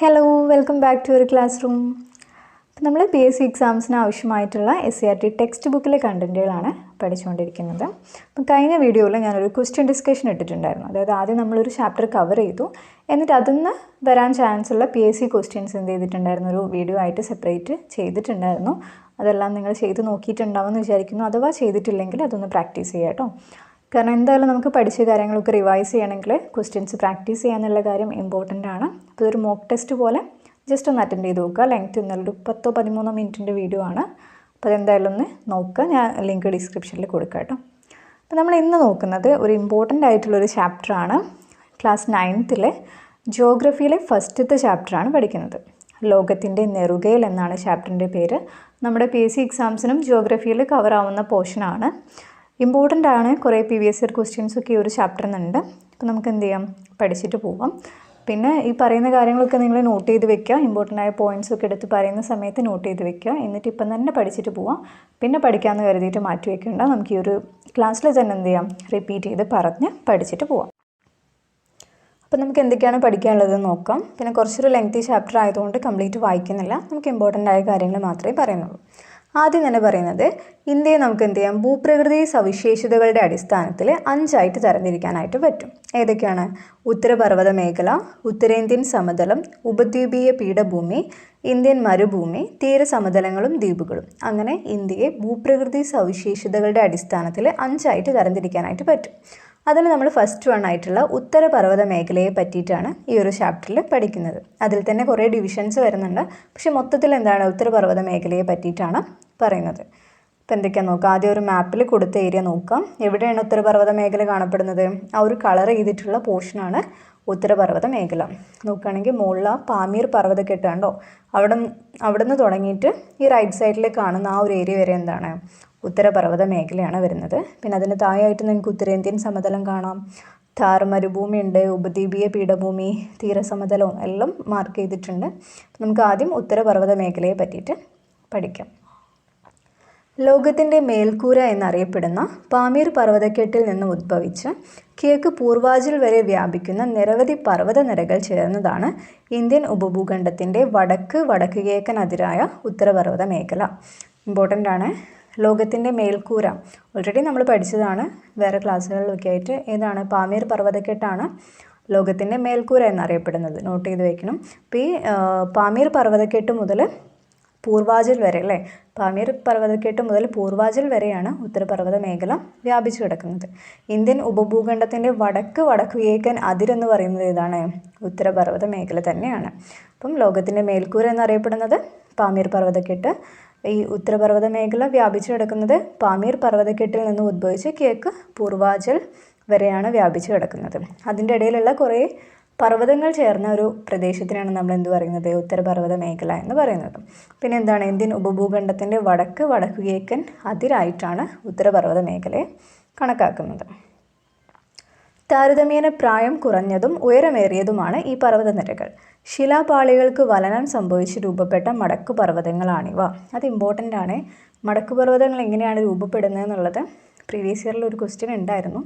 Hello, welcome back to ഒരു class room. അപ്പോൾ നമ്മൾ PSC എക്സാംസിന് ആവശ്യമായിട്ടുള്ള SCERT ടെക്സ്റ്റ് ബുക്കിലെ കണ്ടൻറ്റുകളാണ് പഠിച്ചുകൊണ്ടിരിക്കുന്നത്. അപ്പം കഴിഞ്ഞ വീഡിയോയിൽ ഞാനൊരു ക്വസ്റ്റ്യൻ ഡിസ്കഷൻ ഇട്ടിട്ടുണ്ടായിരുന്നു. അതായത് ആദ്യം നമ്മളൊരു ചാപ്റ്റർ കവർ ചെയ്തു, എന്നിട്ട് അതിൽ നിന്ന് വരാൻ ചാൻസ് ഉള്ള PSC ക്വസ്റ്റ്യൻസ് എന്ത് ചെയ്തിട്ടുണ്ടായിരുന്നു, ഒരു വീഡിയോ ആയിട്ട് സെപ്പറേറ്റ് ചെയ്തിട്ടുണ്ടായിരുന്നു. അതെല്ലാം നിങ്ങൾ ചെയ്ത് നോക്കിയിട്ടുണ്ടാവുമെന്ന് വിചാരിക്കുന്നു. അഥവാ ചെയ്തിട്ടില്ലെങ്കിൽ അതൊന്ന് പ്രാക്ടീസ് ചെയ്യാം കേട്ടോ. കാരണം എന്തായാലും നമുക്ക് പഠിച്ച കാര്യങ്ങളൊക്കെ റിവൈസ് ചെയ്യണമെങ്കിൽ ക്വസ്റ്റ്യൻസ് പ്രാക്ടീസ് ചെയ്യാന്നുള്ള കാര്യം ഇമ്പോർട്ടൻ്റ് ആണ്. അപ്പോൾ ഇതൊരു മോക്ക് ടെസ്റ്റ് പോലെ ജസ്റ്റ് ഒന്ന് അറ്റൻഡ് ചെയ്ത് നോക്കുക. ലെങ്ത് ഇന്നൊരു 10-13 മിനിറ്റിൻ്റെ വീഡിയോ ആണ്. അപ്പോൾ അതെന്തായാലും ഒന്ന് നോക്കുക. ഞാൻ ലിങ്ക് ഡിസ്ക്രിപ്ഷനിൽ കൊടുക്കാം കേട്ടോ. അപ്പോൾ നമ്മൾ ഇന്ന് നോക്കുന്നത് ഒരു ഇമ്പോർട്ടൻ്റ് ആയിട്ടുള്ളൊരു ചാപ്റ്ററാണ്. ക്ലാസ് 9th ജിയോഗ്രഫിയിലെ ഫസ്റ്റത്തെ ചാപ്റ്ററാണ് പഠിക്കുന്നത്. ലോകത്തിൻ്റെ നെറുകയിൽ എന്നാണ് ചാപ്റ്ററിൻ്റെ പേര്. നമ്മുടെ PSC എക്സാംസിനും ജിയോഗ്രഫിയിൽ കവർ ആവുന്ന പോർഷനാണ്. ഇമ്പോർട്ടൻ്റ് ആണ്. കുറേ previous year ക്വസ്റ്റ്യൻസൊക്കെ ഈ ഒരു ചാപ്റ്ററിനുണ്ട്. അപ്പോൾ നമുക്ക് എന്ത് ചെയ്യാം, പഠിച്ചിട്ട് പോവാം. പിന്നെ ഈ പറയുന്ന കാര്യങ്ങളൊക്കെ നിങ്ങൾ നോട്ട് ചെയ്ത് വെക്കുക. ഇമ്പോർട്ടൻ്റ് ആയ പോയിൻറ്റ്സൊക്കെ എടുത്ത് പറയുന്ന സമയത്ത് നോട്ട് ചെയ്ത് വെക്കുക. എന്നിട്ട് ഇപ്പം തന്നെ പഠിച്ചിട്ട് പോവാം. പിന്നെ പഠിക്കാമെന്ന് കരുതിയിട്ട് മാറ്റി വയ്ക്കേണ്ട. നമുക്ക് ഈ ഒരു ക്ലാസ്സിൽ തന്നെ എന്ത് ചെയ്യാം, റിപ്പീറ്റ് ചെയ്ത് പറഞ്ഞ് പഠിച്ചിട്ട് പോവാം. അപ്പോൾ നമുക്ക് എന്തൊക്കെയാണ് പഠിക്കാനുള്ളതെന്ന് നോക്കാം. പിന്നെ കുറച്ചൊരു ലെങ്തി ചാപ്റ്റർ ആയതുകൊണ്ട് കംപ്ലീറ്റ് വായിക്കുന്നില്ല. നമുക്ക് ഇമ്പോർട്ടൻ്റ് ആയ കാര്യങ്ങൾ മാത്രമേ പറയുന്നുള്ളൂ. ആദ്യം തന്നെ പറയുന്നത്, ഇന്ത്യയെ നമുക്ക് എന്ത് ചെയ്യാം, ഭൂപ്രകൃതി സവിശേഷതകളുടെ അടിസ്ഥാനത്തിൽ 5 തരംതിരിക്കാനായിട്ട് പറ്റും. ഏതൊക്കെയാണ്? ഉത്തരപർവ്വത മേഖല, ഉത്തരേന്ത്യൻ സമതലം, ഉപദ്വീപീയ പീഠഭൂമി, ഇന്ത്യൻ മരുഭൂമി, തീരസമതലങ്ങളും ദ്വീപുകളും. അങ്ങനെ ഇന്ത്യയെ ഭൂപ്രകൃതി സവിശേഷതകളുടെ അടിസ്ഥാനത്തിൽ 5 തരംതിരിക്കാനായിട്ട് പറ്റും. അതിൽ നമ്മൾ ഫസ്റ്റ് വൺ ആയിട്ടുള്ള ഉത്തരപർവ്വത മേഖലയെ പറ്റിയിട്ടാണ് ഈ ഒരു ചാപ്റ്ററിൽ പഠിക്കുന്നത്. അതിൽ തന്നെ കുറേ ഡിവിഷൻസ് വരുന്നുണ്ട്. പക്ഷെ മൊത്തത്തിൽ എന്താണ്, ഉത്തരപർവ്വത മേഖലയെ പറ്റിയിട്ടാണ് പറയുന്നത്. അപ്പോൾ എന്തൊക്കെയാണ് നോക്കാം. ആദ്യം ഒരു മാപ്പിൽ കൊടുത്ത ഏരിയ നോക്കാം. എവിടെയാണ് ഉത്തരപർവ്വത മേഖല കാണപ്പെടുന്നത്? ആ ഒരു കളർ ചെയ്തിട്ടുള്ള പോർഷനാണ് ഉത്തരപർവ്വത മേഖല. നോക്കുകയാണെങ്കിൽ മുകളിൽ പാമീർ പർവ്വതക്കെട്ട് കണ്ടോ, അവിടെ നിന്ന് തുടങ്ങിയിട്ട് ഈ റൈറ്റ് സൈഡിൽ കാണുന്ന ആ ഒരു ഏരിയ വരെ എന്താണ്, ഉത്തരപർവ്വത മേഖലയാണ് വരുന്നത്. പിന്നെ അതിന് താഴെയായിട്ട് നിങ്ങൾക്ക് ഉത്തരേന്ത്യൻ സമതലം കാണാം, ഥാർ മരുഭൂമി ഉണ്ട്, ഉപദ്വീപീയ പീഠഭൂമി, തീരസമതലവും എല്ലാം മാർക്ക് ചെയ്തിട്ടുണ്ട്. നമുക്ക് ആദ്യം ഉത്തരപർവ്വത മേഖലയെ പറ്റിയിട്ട് പഠിക്കാം. ലോകത്തിൻ്റെ മേൽക്കൂര എന്നറിയപ്പെടുന്ന പാമീർ പർവ്വതക്കെട്ടിൽ നിന്ന് ഉദ്ഭവിച്ച് കിഴക്ക് പൂർവാചൽ വരെ വ്യാപിക്കുന്ന നിരവധി പർവ്വതനിരകൾ ചേർന്നതാണ് ഇന്ത്യൻ ഉപഭൂഖണ്ഡത്തിൻ്റെ വടക്ക് കിഴക്കൻ അതിരായ ഉത്തരപർവ്വത മേഖല. ഇമ്പോർട്ടൻ്റ് ആണ്. ലോകത്തിൻ്റെ മേൽക്കൂര ഓൾറെഡി നമ്മൾ പഠിച്ചതാണ് വേറെ ക്ലാസ്സുകളിലൊക്കെ ആയിട്ട്. ഏതാണ്? പാമീർ പർവ്വതക്കെട്ടാണ് ലോകത്തിൻ്റെ മേൽക്കൂര എന്നറിയപ്പെടുന്നത്. നോട്ട് ചെയ്ത് വയ്ക്കണം. അപ്പോൾ ഈ പാമീർ പർവ്വതക്കെട്ട് മുതൽ പൂർവാചൽ വരെ അല്ലേ, പാമീർ പർവ്വതക്കെട്ട് മുതൽ പൂർവാചൽ വരെയാണ് ഉത്തരപർവ്വത മേഖല വ്യാപിച്ചു കിടക്കുന്നത്. ഇന്ത്യൻ ഉപഭൂഖണ്ഡത്തിൻ്റെ വടക്ക് കിഴക്കൻ അതിരെന്ന് പറയുന്നത് ഏതാണ്? ഉത്തരപർവ്വത മേഖല തന്നെയാണ്. അപ്പം ലോകത്തിൻ്റെ മേൽക്കൂര എന്നറിയപ്പെടുന്നത് പാമീർ പർവ്വതക്കെട്ട്. ഈ ഉത്തരപർവ്വത മേഖല വ്യാപിച്ചു കിടക്കുന്നത് പാമീർ പർവ്വതക്കെട്ടിൽ നിന്ന് ഉദ്ഭവിച്ച് കിഴക്ക് പൂർവാചൽ വരെയാണ് വ്യാപിച്ചു കിടക്കുന്നത്. അതിൻ്റെ ഇടയിലുള്ള കുറേ പർവ്വതങ്ങൾ ചേർന്ന ഒരു പ്രദേശത്തിനാണ് നമ്മൾ എന്ത് പറയുന്നത്, ഉത്തരപർവ്വത മേഖല എന്ന് പറയുന്നത്. പിന്നെ എന്താണ്, ഇന്ത്യൻ ഉപഭൂഖണ്ഡത്തിൻ്റെ വടക്ക് കിഴക്കൻ അതിരായിട്ടാണ് ഉത്തരപർവ്വത മേഖലയെ കണക്കാക്കുന്നത്. താരതമ്യേന പ്രായം കുറഞ്ഞതും ഉയരമേറിയതുമാണ് ഈ പർവ്വതനിരകൾ. ശിലാപാളികൾക്ക് വലനം സംഭവിച്ച് രൂപപ്പെട്ട മടക്കു പർവ്വതങ്ങളാണിവ. അത് ഇമ്പോർട്ടൻ്റ് ആണ്. മടക്കു പർവ്വതങ്ങൾ എങ്ങനെയാണ് രൂപപ്പെടുന്നത് എന്നുള്ളത് പ്രീവിയസ് ഇയറിൽ ഒരു ക്വസ്റ്റ്യൻ ഉണ്ടായിരുന്നു.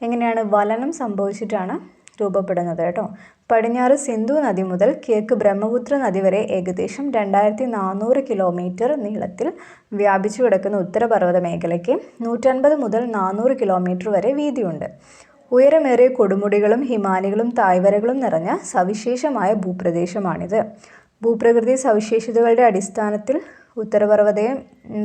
എങ്ങനെയാണ് വലനം സംഭവിച്ചിട്ടാണ് രൂപപ്പെടുന്നത് കേട്ടോ. പടിഞ്ഞാറ് സിന്ധു നദി മുതൽ കിഴക്ക് ബ്രഹ്മപുത്ര നദി വരെ ഏകദേശം 2400 കിലോമീറ്റർ നീളത്തിൽ വ്യാപിച്ചു കിടക്കുന്ന ഉത്തരപർവ്വത മേഖലയ്ക്ക് 150 മുതൽ 400 കിലോമീറ്റർ വരെ വീതിയുണ്ട്. ഉയരമേറിയ കൊടുമുടികളും ഹിമാനികളും തായ്വരകളും നിറഞ്ഞ സവിശേഷമായ ഭൂപ്രദേശമാണിത്. ഭൂപ്രകൃതി സവിശേഷതകളുടെ അടിസ്ഥാനത്തിൽ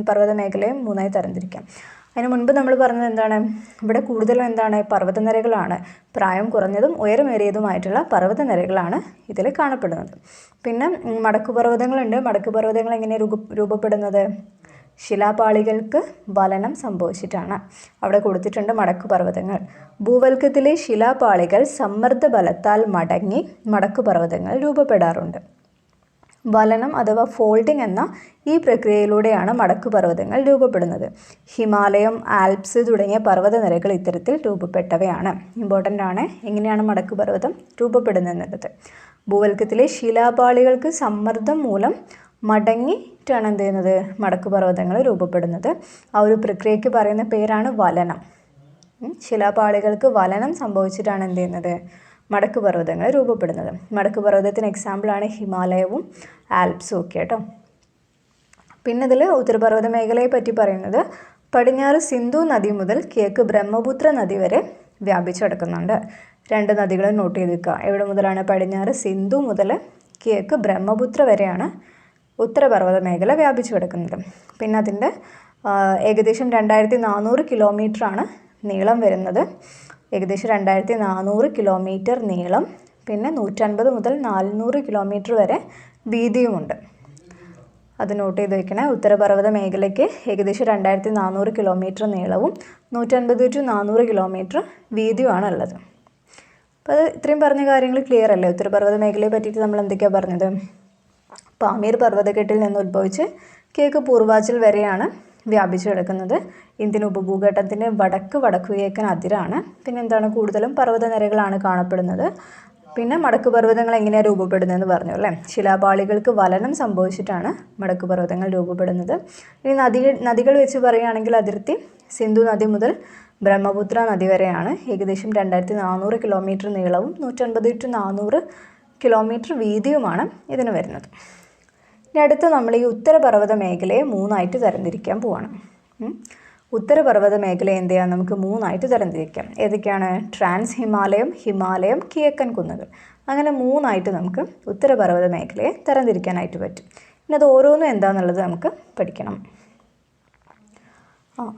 പർവ്വത മേഖലയെ 3 തരംതിരിക്കാം. അതിന് മുൻപ് നമ്മൾ പറഞ്ഞത് എന്താണ്, ഇവിടെ കൂടുതലും എന്താണ്, പർവ്വതനിരകളാണ്. പ്രായം കുറഞ്ഞതും ഉയരമേറിയതുമായിട്ടുള്ള പർവ്വതനിരകളാണ് ഇതിൽ കാണപ്പെടുന്നത്. പിന്നെ മടക്കുപർവ്വതങ്ങളുണ്ട്. മടക്കുപർവ്വതങ്ങൾ എങ്ങനെയാണ് രൂപപ്പെടുന്നത്? ശിലാപാളികൾക്ക് വലനം സംഭവിച്ചിട്ടാണ്. അവിടെ കൊടുത്തിട്ടുണ്ട് മടക്കുപർവ്വതങ്ങൾ. ഭൂവൽക്കത്തിലെ ശിലാപാളികൾ സമ്മർദ്ദ ബലത്താൽ മടങ്ങി മടക്കുപർവ്വതങ്ങൾ രൂപപ്പെടാറുണ്ട്. വലനം അഥവാ ഫോൾഡിംഗ് എന്ന ഈ പ്രക്രിയയിലൂടെയാണ് മടക്കുപർവ്വതങ്ങൾ രൂപപ്പെടുന്നത്. ഹിമാലയം, ആൽപ്സ് തുടങ്ങിയ പർവ്വതനിരകൾ ഇത്തരത്തിൽ രൂപപ്പെട്ടവയാണ്. ഇമ്പോർട്ടൻ്റ് ആണ്. എങ്ങനെയാണ് മടക്കുപർവ്വതം രൂപപ്പെടുന്നത്? ഭൂവൽക്കത്തിലെ ശിലാപാളികൾക്ക് സമ്മർദ്ദം മൂലം മടങ്ങിയിട്ടാണ് എന്ത് ചെയ്യുന്നത്, മടക്കുപർവ്വതങ്ങൾ രൂപപ്പെടുന്നത്. ആ ഒരു പ്രക്രിയയ്ക്ക് പറയുന്ന പേരാണ് വലനം. ശിലാപാളികൾക്ക് വലനം സംഭവിച്ചിട്ടാണ് എന്ത് ചെയ്യുന്നത്, മടക്ക് പർവ്വതങ്ങൾ രൂപപ്പെടുന്നത്. മടക്ക് പർവ്വതത്തിന് എക്സാമ്പിളാണ് ഹിമാലയവും ആൽപ്സും ഒക്കെ കേട്ടോ. പിന്നെ ഇതിൽ ഉത്തരപർവ്വത മേഖലയെ പറ്റി പറയുന്നത് പടിഞ്ഞാറ് സിന്ധു നദി മുതൽ കിഴക്ക് ബ്രഹ്മപുത്ര നദി വരെ വ്യാപിച്ചു കിടക്കുന്നുണ്ട്. 2 നദികളും നോട്ട് ചെയ്ത് വെക്കുക. എവിടെ മുതലാണ്? പടിഞ്ഞാറ് സിന്ധു മുതൽ കിഴക്ക് ബ്രഹ്മപുത്ര വരെയാണ് ഉത്തരപർവ്വത മേഖല വ്യാപിച്ചു കിടക്കുന്നത്. പിന്നെ അതിൻ്റെ ഏകദേശം 2400 കിലോമീറ്ററാണ് നീളം വരുന്നത്. ഏകദേശം 2400 കിലോമീറ്റർ നീളം, പിന്നെ 150 മുതൽ 400 കിലോമീറ്റർ വരെ വീതിയുമുണ്ട്. അത് നോട്ട് ചെയ്ത് വയ്ക്കണേ. ഉത്തരപർവ്വത മേഖലയ്ക്ക് ഏകദേശം 2400 കിലോമീറ്റർ നീളവും 150 to 400 കിലോമീറ്റർ വീതിയുമാണ് ഉള്ളത്. അപ്പോൾ അത് ഇത്രയും പറഞ്ഞ കാര്യങ്ങൾ ക്ലിയർ അല്ലേ? ഉത്തരപർവ്വത മേഖലയെ പറ്റിയിട്ട് നമ്മൾ എന്തൊക്കെയാണ് പറഞ്ഞത്? പാമീർ പർവ്വതക്കെട്ടിൽ നിന്ന് ഉത്ഭവിച്ച് കിഴക്ക് പൂർവാഞ്ചൽ വരെയാണ് വ്യാപിച്ചു കിടക്കുന്നത്. ഇന്ത്യൻ ഉപഭൂഖണ്ഡത്തിൻ്റെ വടക്ക് കിഴക്കൻ അതിരാണ്. പിന്നെ എന്താണ്? കൂടുതലും പർവ്വതനിരകളാണ് കാണപ്പെടുന്നത്. പിന്നെ മടക്ക് പർവ്വതങ്ങൾ എങ്ങനെയാണ് രൂപപ്പെടുന്നതെന്ന് പറഞ്ഞു അല്ലേ? ശിലാപാളികൾക്ക് വലനം സംഭവിച്ചിട്ടാണ് മടക്ക് പർവ്വതങ്ങൾ രൂപപ്പെടുന്നത്. ഇനി നദികൾ വെച്ച് പറയുകയാണെങ്കിൽ അതിർത്തി സിന്ധു നദി മുതൽ ബ്രഹ്മപുത്ര നദി വരെയാണ്. ഏകദേശം 2400 കിലോമീറ്റർ നീളവും 150 to 400 കിലോമീറ്റർ വീതിയുമാണ് ഇതിന് വരുന്നത്. ഇനി അടുത്ത് നമ്മൾ ഈ ഉത്തരപർവ്വത മേഖലയെ 3ആയിട്ട് തരംതിരിക്കാൻ പോവാണ്. ഉത്തരപർവ്വത മേഖലയെ എന്ത് ചെയ്യാം? നമുക്ക് 3ആയിട്ട് തരംതിരിക്കാം. ഏതൊക്കെയാണ്? ട്രാൻസ് ഹിമാലയം, ഹിമാലയം, കിഴക്കൻ കുന്നുകൾ. അങ്ങനെ 3ആയിട്ട് നമുക്ക് ഉത്തരപർവ്വത മേഖലയെ തരംതിരിക്കാനായിട്ട് പറ്റും. ഇനി അത് ഓരോന്നും എന്താണെന്നുള്ളത് നമുക്ക് പഠിക്കണം.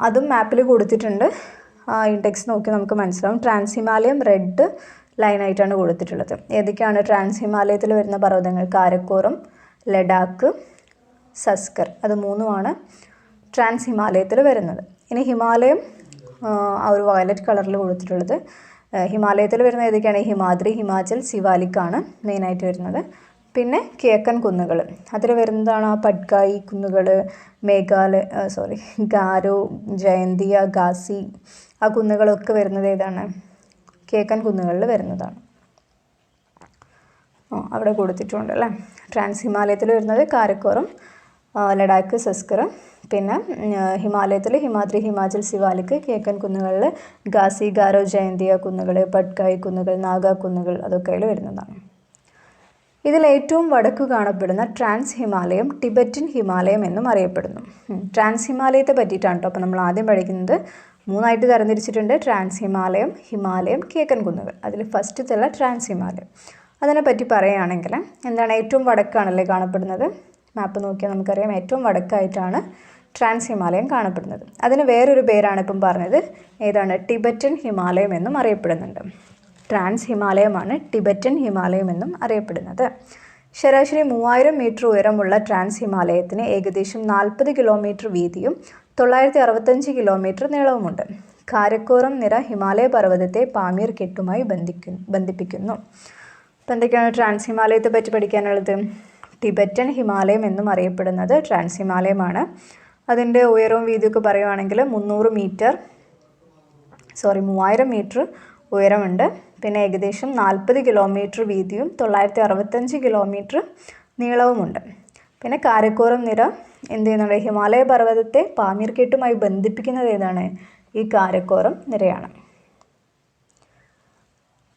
അതും മാപ്പിൽ കൊടുത്തിട്ടുണ്ട്. ഇൻഡെക്സ് നോക്കി നമുക്ക് മനസ്സിലാവും. ട്രാൻസ് ഹിമാലയം റെഡ് ലൈനായിട്ടാണ് കൊടുത്തിട്ടുള്ളത്. ഏതൊക്കെയാണ് ട്രാൻസ് ഹിമാലയത്തിൽ വരുന്ന പർവ്വതങ്ങൾ? കാരക്കോറം, ലഡാക്ക്, സസ്കർ. അത് 3ഉമാണ് ട്രാൻസ് ഹിമാലയത്തിൽ വരുന്നത്. ഇനി ഹിമാലയം ആ ഒരു വയലറ്റ് കളറിൽ കൊടുത്തിട്ടുള്ളത്. ഹിമാലയത്തിൽ വരുന്ന ഏതൊക്കെയാണ്? ഹിമാദ്രി, ഹിമാചൽ, സിവാലിക്കാണ് മെയിനായിട്ട് വരുന്നത്. പിന്നെ കിഴക്കൻ കുന്നുകൾ അതിൽ വരുന്നതാണ് പട്കായി കുന്നുകൾ, ഗാരോ, ജയന്തിയ, ഗാസി. ആ കുന്നുകളൊക്കെ വരുന്നത് ഏതാണ്? കിഴക്കൻ കുന്നുകളിൽ വരുന്നതാണ്. അവിടെ കൊടുത്തിട്ടുണ്ട് അല്ലേ? ട്രാൻസ് ഹിമാലയത്തിൽ വരുന്നത് കാരക്കോറം, ലഡാക്ക്, സസ്കർ. പിന്നെ ഹിമാലയത്തിൽ ഹിമാദ്രി, ഹിമാചൽ, സിവാലിക്ക്. കിഴക്കൻ കുന്നുകളിൽ ഗാസി, ഗാരോ, ജയന്തിയ കുന്നുകൾ, പട്കായി കുന്നുകൾ, നാഗ കുന്നുകൾ, അതൊക്കെ അതിൽ വരുന്നതാണ്. ഇതിൽ ഏറ്റവും വടക്ക് കാണപ്പെടുന്ന ട്രാൻസ് ഹിമാലയം ടിബറ്റൻ ഹിമാലയം എന്നും അറിയപ്പെടുന്നു. ട്രാൻസ് ഹിമാലയത്തെ പറ്റിയിട്ടാണ് കേട്ടോ അപ്പോൾ നമ്മൾ ആദ്യം പഠിക്കുന്നത്. 3ആയിട്ട് തരംതിരിച്ചിട്ടുണ്ട്. ട്രാൻസ് ഹിമാലയം, ഹിമാലയം, കിഴക്കൻ കുന്നുകൾ. അതിൽ ഫസ്റ്റത്തുള്ള ട്രാൻസ് ഹിമാലയം. അതിനെപ്പറ്റി പറയുകയാണെങ്കിൽ എന്താണ്? ഏറ്റവും വടക്കാണല്ലേ കാണപ്പെടുന്നത്. മാപ്പ് നോക്കിയാൽ നമുക്കറിയാം ഏറ്റവും വടക്കായിട്ടാണ് ട്രാൻസ് ഹിമാലയം കാണപ്പെടുന്നത്. അതിന് വേറൊരു പേരാണ് ഇപ്പം പറഞ്ഞത്. ഏതാണ്? ടിബറ്റൻ ഹിമാലയം എന്നും അറിയപ്പെടുന്നുണ്ട്. ട്രാൻസ് ഹിമാലയമാണ് ടിബറ്റൻ ഹിമാലയം എന്നും അറിയപ്പെടുന്നത്. ശരാശരി 3000 മീറ്റർ ഉയരമുള്ള ട്രാൻസ് ഹിമാലയത്തിന് ഏകദേശം 40 കിലോമീറ്റർ വീതിയും 965 കിലോമീറ്റർ നീളവുമുണ്ട്. കാരക്കോറം നിര ഹിമാലയ പർവ്വതത്തെ പാമീർ കെട്ടുമായി ബന്ധിപ്പിക്കുന്നു. അപ്പോൾ എന്തൊക്കെയാണ് ട്രാൻസ് ഹിമാലയത്തെ പറ്റി പഠിക്കാനുള്ളത്? ടിബറ്റൻ ഹിമാലയം എന്നും അറിയപ്പെടുന്നത് ട്രാൻസ് ഹിമാലയമാണ്. അതിൻ്റെ ഉയരവും വീതിയൊക്കെ പറയുവാണെങ്കിൽ 3000 മീറ്റർ ഉയരമുണ്ട്. പിന്നെ ഏകദേശം 40 കിലോമീറ്റർ വീതിയും 965 കിലോമീറ്റർ നീളവുമുണ്ട്. പിന്നെ കാരക്കോറം നിര എന്ത് ചെയ്യുന്നുണ്ട്? ഹിമാലയ പർവ്വതത്തെ പാമീർ കെട്ടുമായി ബന്ധിപ്പിക്കുന്നത് ഏതാണ്? ഈ കാരക്കോറം നിരയാണ്.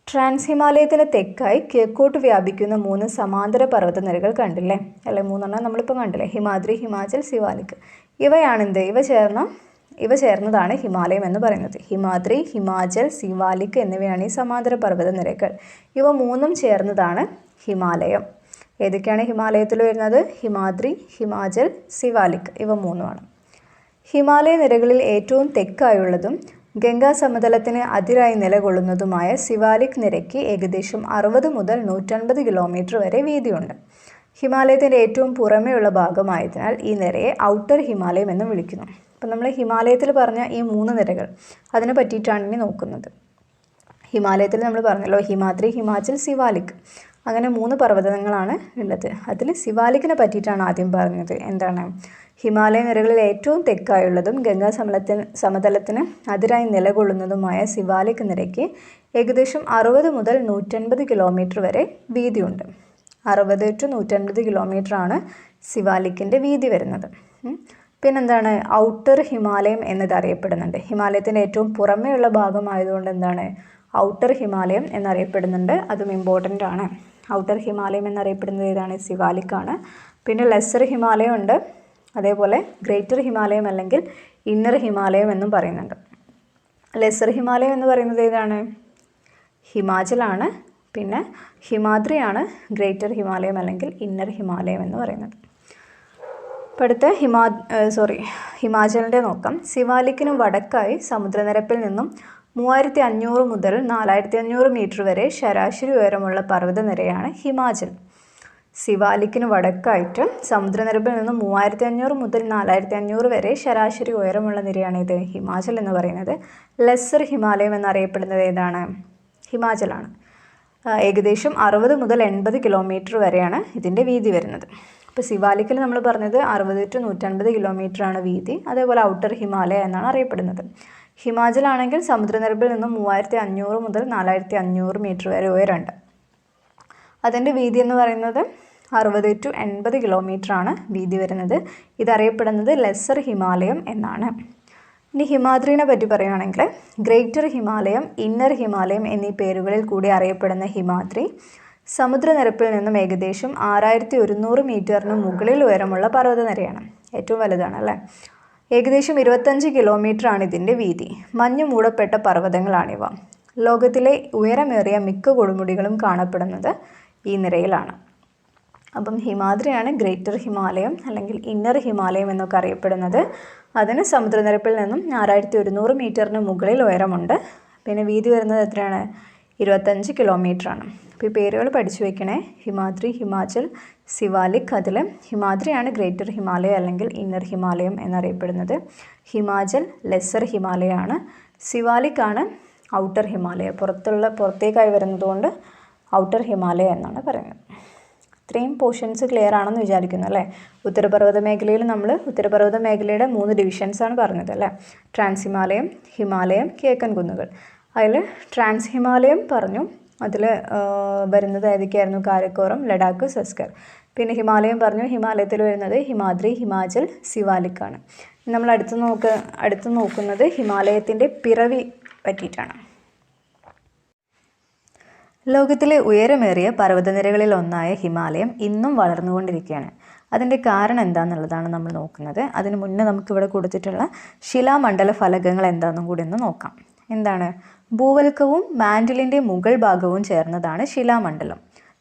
ട്രാൻസ് ഹിമാലയത്തിന് തെക്കായി കിഴക്കോട്ട് വ്യാപിക്കുന്ന 3 സമാന്തര പർവ്വത നിരകൾ കണ്ടില്ലേ? അല്ലെ 3 നമ്മളിപ്പോൾ കണ്ടില്ലേ? ഹിമാദ്രി, ഹിമാചൽ, സിവാലിക്. ഇവയാണെന്ത്? ഇവ ചേർന്നതാണ് ഹിമാലയം എന്ന് പറയുന്നത്. ഹിമാദ്രി, ഹിമാചൽ, സിവാലിക് എന്നിവയാണ് ഈ സമാന്തര പർവ്വത നിരകൾ. ഇവ 3ഉം ചേർന്നതാണ് ഹിമാലയം. ഏതൊക്കെയാണ് ഹിമാലയത്തിൽ വരുന്നത്? ഹിമാദ്രി, ഹിമാചൽ, സിവാലിക്. ഇവ 3ഉമാണ്. ഹിമാലയ നിരകളിൽ ഏറ്റവും തെക്കായുള്ളതും ഗംഗാ സമതലത്തിന് അതിരായി നിലകൊള്ളുന്നതുമായ സിവാലിക് നിരയ്ക്ക് ഏകദേശം 60 മുതൽ 150 കിലോമീറ്റർ വരെ വീതിയുണ്ട്. ഹിമാലയത്തിൻ്റെ ഏറ്റവും പുറമേയുള്ള ഭാഗമായതിനാൽ ഈ നിരയെ ഔട്ടർ ഹിമാലയം എന്ന് വിളിക്കുന്നു. അപ്പം നമ്മൾ ഹിമാലയത്തിൽ പറഞ്ഞ ഈ 3 നിരകൾ അതിനെ പറ്റിയിട്ടാണ് ഇനി നോക്കുന്നത്. ഹിമാലയത്തിൽ നമ്മൾ പറഞ്ഞല്ലോ ഹിമാദ്രി, ഹിമാചൽ, സിവാലിക്. അങ്ങനെ 3 പർവ്വതങ്ങളാണ് ഉള്ളത്. അതിൽ സിവാലിക്കിനെ പറ്റിയിട്ടാണ് ആദ്യം പറഞ്ഞത്. എന്താണ്? ഹിമാലയ നിരകളിൽ ഏറ്റവും തെക്കായുള്ളതും ഗംഗാ സമതലത്തിന് അതിരായി നിലകൊള്ളുന്നതുമായ സിവാലിക് നിരയ്ക്ക് ഏകദേശം 60 മുതൽ 150 കിലോമീറ്റർ വരെ വീതിയുണ്ട്. 60 to 150 കിലോമീറ്ററാണ് സിവാലിക്കിൻ്റെ വീതി വരുന്നത്. പിന്നെന്താണ്? ഔട്ടർ ഹിമാലയം എന്നത് അറിയപ്പെടുന്നുണ്ട്. ഹിമാലയത്തിൻ്റെ ഏറ്റവും പുറമേയുള്ള ഭാഗമായതുകൊണ്ട് എന്താണ്? ഔട്ടർ ഹിമാലയം എന്നറിയപ്പെടുന്നുണ്ട്. അതും ഇമ്പോർട്ടൻ്റ് ആണ്. ഔട്ടർ ഹിമാലയം എന്നറിയപ്പെടുന്നത് ഏതാണ്? സിവാലിക്കാണ്. പിന്നെ ലെസ്സർ ഹിമാലയം ഉണ്ട്, അതേപോലെ ഗ്രേറ്റർ ഹിമാലയം അല്ലെങ്കിൽ ഇന്നർ ഹിമാലയം എന്നും പറയുന്നുണ്ട്. ലെസ്സർ ഹിമാലയം എന്ന് പറയുന്നത് ഏതാണ്? ഹിമാചലാണ്. പിന്നെ ഹിമാദ്രിയാണ് ഗ്രേറ്റർ ഹിമാലയം അല്ലെങ്കിൽ ഇന്നർ ഹിമാലയം എന്ന് പറയുന്നത്. അപ്പോൾ അടുത്ത ഹിമാചലിൻ്റെ നോക്കാം. സിവാലിക്കിന് വടക്കായി സമുദ്രനിരപ്പിൽ നിന്നും 3500 മുതൽ 4500 മീറ്റർ വരെ ശരാശരി ഉയരമുള്ള പർവ്വതനിരയാണ് ഹിമാചൽ. സിവാലിക്കിന് വടക്കായിട്ട് സമുദ്രനിരപ്പിൽ നിന്നും 3500 മുതൽ 4500 വരെ ശരാശരി ഉയരമുള്ള നിരയാണ് ഇത് ഹിമാചൽ എന്ന് പറയുന്നത്. ലെസ്സർ ഹിമാലയം എന്നറിയപ്പെടുന്നത് ഏതാണ്? ഹിമാചലാണ്. ഏകദേശം 60 മുതൽ 80 കിലോമീറ്റർ വരെയാണ് ഇതിൻ്റെ വീതി വരുന്നത്. ഇപ്പോൾ സിവാലിക്കിൽ നമ്മൾ പറഞ്ഞത് 60 to 150 കിലോമീറ്ററാണ് വീതി. അതേപോലെ ഔട്ടർ ഹിമാലയ എന്നാണ് അറിയപ്പെടുന്നത്. ഹിമാചലാണെങ്കിൽ സമുദ്രനിരപ്പിൽ നിന്നും 3500 മുതൽ 4500 മീറ്റർ വരെ ഉയരമുണ്ട്. അതിൻ്റെ വീതി എന്ന് പറയുന്നത് 60 to 80 കിലോമീറ്ററാണ് വീതി വരുന്നത്. ഇതറിയപ്പെടുന്നത് ലെസ്സർ ഹിമാലയം എന്നാണ്. ഇനി ഹിമാദ്രിനെ പറ്റി പറയുകയാണെങ്കിൽ ഗ്രേറ്റർ ഹിമാലയം, ഇന്നർ ഹിമാലയം എന്നീ പേരുകളിൽ കൂടി അറിയപ്പെടുന്ന ഹിമാദ്രി സമുദ്രനിരപ്പിൽ നിന്നും ഏകദേശം 6100 മീറ്ററിന് മുകളിൽ ഉയരമുള്ള പർവ്വതനിരയാണ്. ഏറ്റവും വലുതാണ് അല്ലേ. ഏകദേശം 25 കിലോമീറ്ററാണ് ഇതിൻ്റെ വീതി. മഞ്ഞ് മൂടപ്പെട്ട പർവ്വതങ്ങളാണിവ. ലോകത്തിലെ ഉയരമേറിയ മിക്ക കൊടുമുടികളും കാണപ്പെടുന്നത് ഈ നിരയിലാണ്. അപ്പം ഹിമാദ്രിയാണ് ഗ്രേറ്റർ ഹിമാലയം അല്ലെങ്കിൽ ഇന്നർ ഹിമാലയം എന്നൊക്കെ അറിയപ്പെടുന്നത്. അതിന് സമുദ്രനിരപ്പിൽ നിന്നും 6100 മീറ്ററിന് മുകളിൽ ഉയരമുണ്ട്. പിന്നെ വീതി വരുന്നത് എത്രയാണ്? 25 കിലോമീറ്ററാണ്. അപ്പോൾ ഈ പേരുകൾ പഠിച്ചു വയ്ക്കണേ. ഹിമാദ്രി, ഹിമാചൽ, സിവാലിക്. അതിൽ ഹിമാദ്രിയാണ് ഗ്രേറ്റർ ഹിമാലയ അല്ലെങ്കിൽ ഇന്നർ ഹിമാലയം എന്നറിയപ്പെടുന്നത്. ഹിമാചൽ ലെസ്സർ ഹിമാലയമാണ്. സിവാലിക്കാണ് ഔട്ടർ ഹിമാലയ. പുറത്തേക്കായി വരുന്നതുകൊണ്ട് ഔട്ടർ ഹിമാലയ എന്നാണ് പറയുന്നത്. ഇത്രയും പോർഷൻസ് ക്ലിയർ ആണെന്ന് വിചാരിക്കുന്നു അല്ലേ. ഉത്തരപർവ്വത മേഖലയിൽ നമ്മൾ ഉത്തരപർവ്വത മേഖലയുടെ 3 ഡിവിഷൻസാണ് പറഞ്ഞത് അല്ലേ. ട്രാൻസ് ഹിമാലയം, ഹിമാലയം, കിഴക്കൻ കുന്നുകൾ. അതിൽ ട്രാൻസ് ഹിമാലയം പറഞ്ഞു. അതിൽ വരുന്നത് ഏതൊക്കെയായിരുന്നു? കാരക്കോറം, ലഡാക്ക്, സസ്കർ. പിന്നെ ഹിമാലയം പറഞ്ഞു. ഹിമാലയത്തിൽ വരുന്നത് ഹിമാദ്രി, ഹിമാചൽ, സിവാലിക്കാണ്. നമ്മൾ അടുത്ത് നോക്കുന്നത് ഹിമാലയത്തിൻ്റെ പിറവി പറ്റിയിട്ടാണ്. ലോകത്തിലെ ഉയരമേറിയ പർവ്വതനിരകളിൽ ഒന്നായ ഹിമാലയം ഇന്നും വളർന്നുകൊണ്ടിരിക്കുകയാണ്. അതിൻ്റെ കാരണം എന്താണെന്നുള്ളതാണ് നമ്മൾ നോക്കുന്നത്. അതിന് മുന്നേ നമുക്കിവിടെ കൊടുത്തിട്ടുള്ള ശിലാമണ്ഡല ഫലകങ്ങൾ എന്താണെന്നും കൂടി ഒന്ന് നോക്കാം. എന്താണ്? ഭൂവൽക്കവും മാൻഡിലിൻ്റെ മുകൾ ഭാഗവും ചേർന്നതാണ് ശിലാമണ്ഡലം.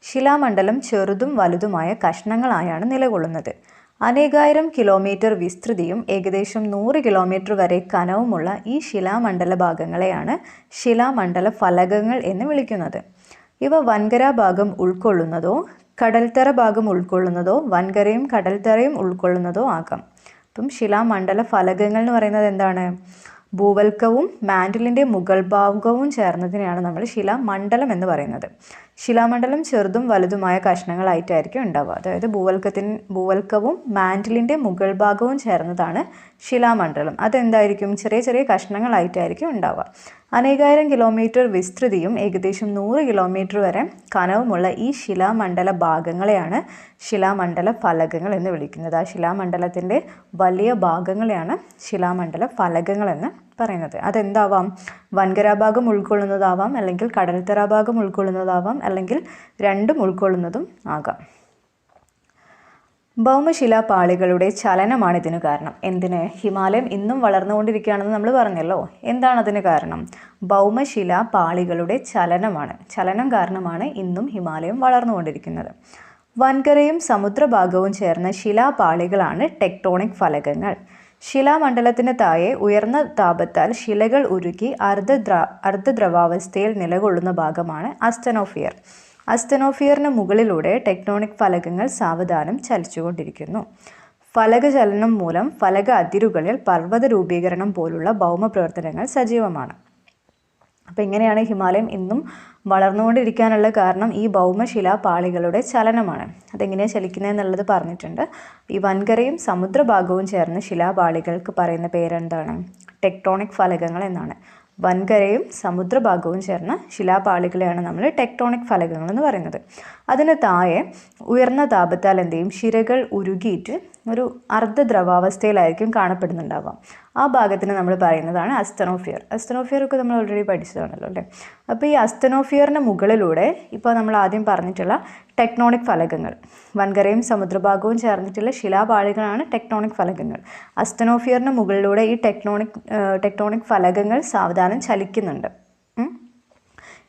ശിലാമണ്ഡലം ചെറുതും വലുതുമായ കഷ്ണങ്ങളായാണ് നിലകൊള്ളുന്നത്. അനേകായിരം കിലോമീറ്റർ വിസ്തൃതിയും ഏകദേശം 100 കിലോമീറ്റർ വരെ കനവുമുള്ള ഈ ശിലാമണ്ഡല ഭാഗങ്ങളെയാണ് ശിലാമണ്ഡല ഫലകങ്ങൾ എന്ന് വിളിക്കുന്നത്. ഇവ വൻകര ഭാഗം ഉൾക്കൊള്ളുന്നതോ കടൽത്തറ ഭാഗം ഉൾക്കൊള്ളുന്നതോ വൻകരയും കടൽത്തറയും ഉൾക്കൊള്ളുന്നതോ ആകാം. അപ്പം ശിലാമണ്ഡല ഫലകങ്ങൾ എന്ന് പറയുന്നത് എന്താണ്? ഭൂവൽക്കവും മാൻഡിലിൻ്റെ മുകൾ ഭാഗവും ചേർന്നതിനെയാണ് നമ്മൾ ശിലാമണ്ഡലം എന്ന് പറയുന്നത്. ശിലാമണ്ഡലം ചെറുതും വലുതുമായ കഷ്ണങ്ങളായിട്ടായിരിക്കും ഉണ്ടാവുക. അതായത് ഭൂവൽക്കവും മാൻഡിലിൻ്റെ മുകൾ ഭാഗവും ചേർന്നതാണ് ശിലാമണ്ഡലം. അതെന്തായിരിക്കും? ചെറിയ ചെറിയ കഷ്ണങ്ങളായിട്ടായിരിക്കും ഉണ്ടാവുക. അനേകായിരം കിലോമീറ്റർ വിസ്തൃതിയും ഏകദേശം 100 കിലോമീറ്റർ വരെ കനവുമുള്ള ഈ ശിലാമണ്ഡല ഭാഗങ്ങളെയാണ് ശിലാമണ്ഡല ഫലകങ്ങൾ എന്ന് വിളിക്കുന്നത്. ആ ശിലാമണ്ഡലത്തിൻ്റെ വലിയ ഭാഗങ്ങളെയാണ് ശിലാമണ്ഡല ഫലകങ്ങൾ എന്ന് പറയുന്നത്. അതെന്താവാം? വൻകര ഭാഗം ഉൾക്കൊള്ളുന്നതാവാം, അല്ലെങ്കിൽ കടൽത്തറ ഭാഗം ഉൾക്കൊള്ളുന്നതാവാം, അല്ലെങ്കിൽ രണ്ടും ഉൾക്കൊള്ളുന്നതും ആകാം. ഭൗമശിലാപാളികളുടെ ചലനമാണ് ഇതിന് കാരണം. എന്തിന്? ഹിമാലയം ഇന്നും വളർന്നുകൊണ്ടിരിക്കുകയാണെന്ന് നമ്മൾ പറഞ്ഞല്ലോ. എന്താണ് അതിന് കാരണം? ഭൗമശിലാപാളികളുടെ ചലനമാണ്. ചലനം കാരണമാണ് ഇന്നും ഹിമാലയം വളർന്നുകൊണ്ടിരിക്കുന്നത്. വൻകരയും സമുദ്രഭാഗവും ചേർന്ന ശിലാപാളികളാണ് ടെക്ടോണിക് ഫലകങ്ങൾ. ശിലാമണ്ഡലത്തിന് താഴെ ഉയർന്ന താപത്താൽ ശിലകൾ ഉരുക്കി അർദ്ധദ്രവാവസ്ഥയിൽ നിലകൊള്ളുന്ന ഭാഗമാണ് അസ്തനോഫിയർ. അസ്തനോഫിയറിന് മുകളിലൂടെ ടെക്ടോണിക് ഫലകങ്ങൾ സാവധാനം ചലിച്ചുകൊണ്ടിരിക്കുന്നു. ഫലകചലനം മൂലം ഫലക അതിരുകളിൽ പർവ്വത രൂപീകരണം പോലുള്ള ഭൗമപ്രവർത്തനങ്ങൾ സജീവമാണ്. അപ്പോൾ ഇങ്ങനെയാണ് ഹിമാലയം ഇന്നും വളർന്നുകൊണ്ടിരിക്കാനുള്ള കാരണം ഈ ഭൗമശിലാപാളികളുടെ ചലനമാണ്. അതെങ്ങനെയാണ് ചലിക്കുന്നതെന്നുള്ളത് പറഞ്ഞിട്ടുണ്ട്. ഈ വൻകരയും സമുദ്രഭാഗവും ചേർന്ന ശിലാപാളികൾക്ക് പറയുന്ന പേരെന്താണ്? ടെക്ടോണിക് ഫലകങ്ങൾ എന്നാണ്. വൻകരയും സമുദ്രഭാഗവും ചേർന്ന ശിലാപാളികളെയാണ് നമ്മൾ ടെക്ടോണിക് ഫലകങ്ങൾ എന്ന് പറയുന്നത്. അതിന് താഴെ ഉയർന്ന താപത്താൽ എന്തെയും ശിലകൾ ഉരുകിയിട്ട് ഒരു അർദ്ധ ദ്രവാവസ്ഥയിലായിരിക്കും കാണപ്പെടുന്നുണ്ടാവുക. ആ ഭാഗത്തിന് നമ്മൾ പറയുന്നതാണ് അസ്തനോഫിയർ. അസ്തനോഫിയറൊക്കെ നമ്മൾ ഓൾറെഡി പഠിച്ചതാണല്ലോ അല്ലേ. അപ്പോൾ ഈ അസ്തനോഫിയറിന് മുകളിലൂടെ ഇപ്പോൾ നമ്മൾ ആദ്യം പറഞ്ഞിട്ടുള്ള ടെക്ടോണിക് ഫലകങ്ങൾ, വൻകരയും സമുദ്രഭാഗവും ചേർന്നിട്ടുള്ള ശിലാപാളികളാണ് ടെക്ടോണിക് ഫലകങ്ങൾ. അസ്തനോഫിയറിന് മുകളിലൂടെ ഈ ടെക്ടോണിക് ഫലകങ്ങൾ സാവധാനം ചലിക്കുന്നുണ്ട്.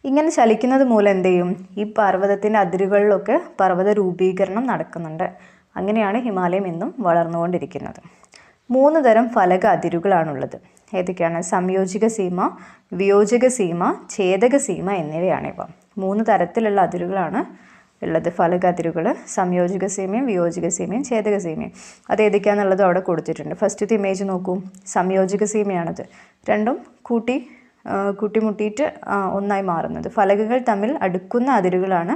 ഇങ്ങനെ ചലിക്കുന്നത് മൂലം എന്ത് ചെയ്യും, ഈ പർവ്വതത്തിൻ്റെ അതിരുകളിലൊക്കെ പർവ്വത രൂപീകരണം നടക്കുന്നുണ്ട്. അങ്ങനെയാണ് ഹിമാലയം ഇന്നും വളർന്നുകൊണ്ടിരിക്കുന്നത്. 3 തരം ഫലക അതിരുകളാണുള്ളത്. ഏതൊക്കെയാണ്? സംയോജിക സീമ, വിയോജക സീമ, ഛേദക സീമ എന്നിവയാണിവ. 3 തരത്തിലുള്ള അതിരുകളാണ് ഉള്ളത്, ഫലക അതിരുകൾ. സംയോജിക സീമയും വിയോജിക സീമയും ഛേദക സീമയും. അത് ഏതൊക്കെയാണെന്നുള്ളത് അവിടെ കൊടുത്തിട്ടുണ്ട്. ഫസ്റ്റത്തെ ഇമേജ് നോക്കൂ, സംയോജിക സീമയാണത്. രണ്ടും കൂട്ടിമുട്ടിയിട്ട് ഒന്നായി മാറുന്നത്. ഫലകങ്ങൾ തമ്മിൽ അടുക്കുന്ന അതിരുകളാണ്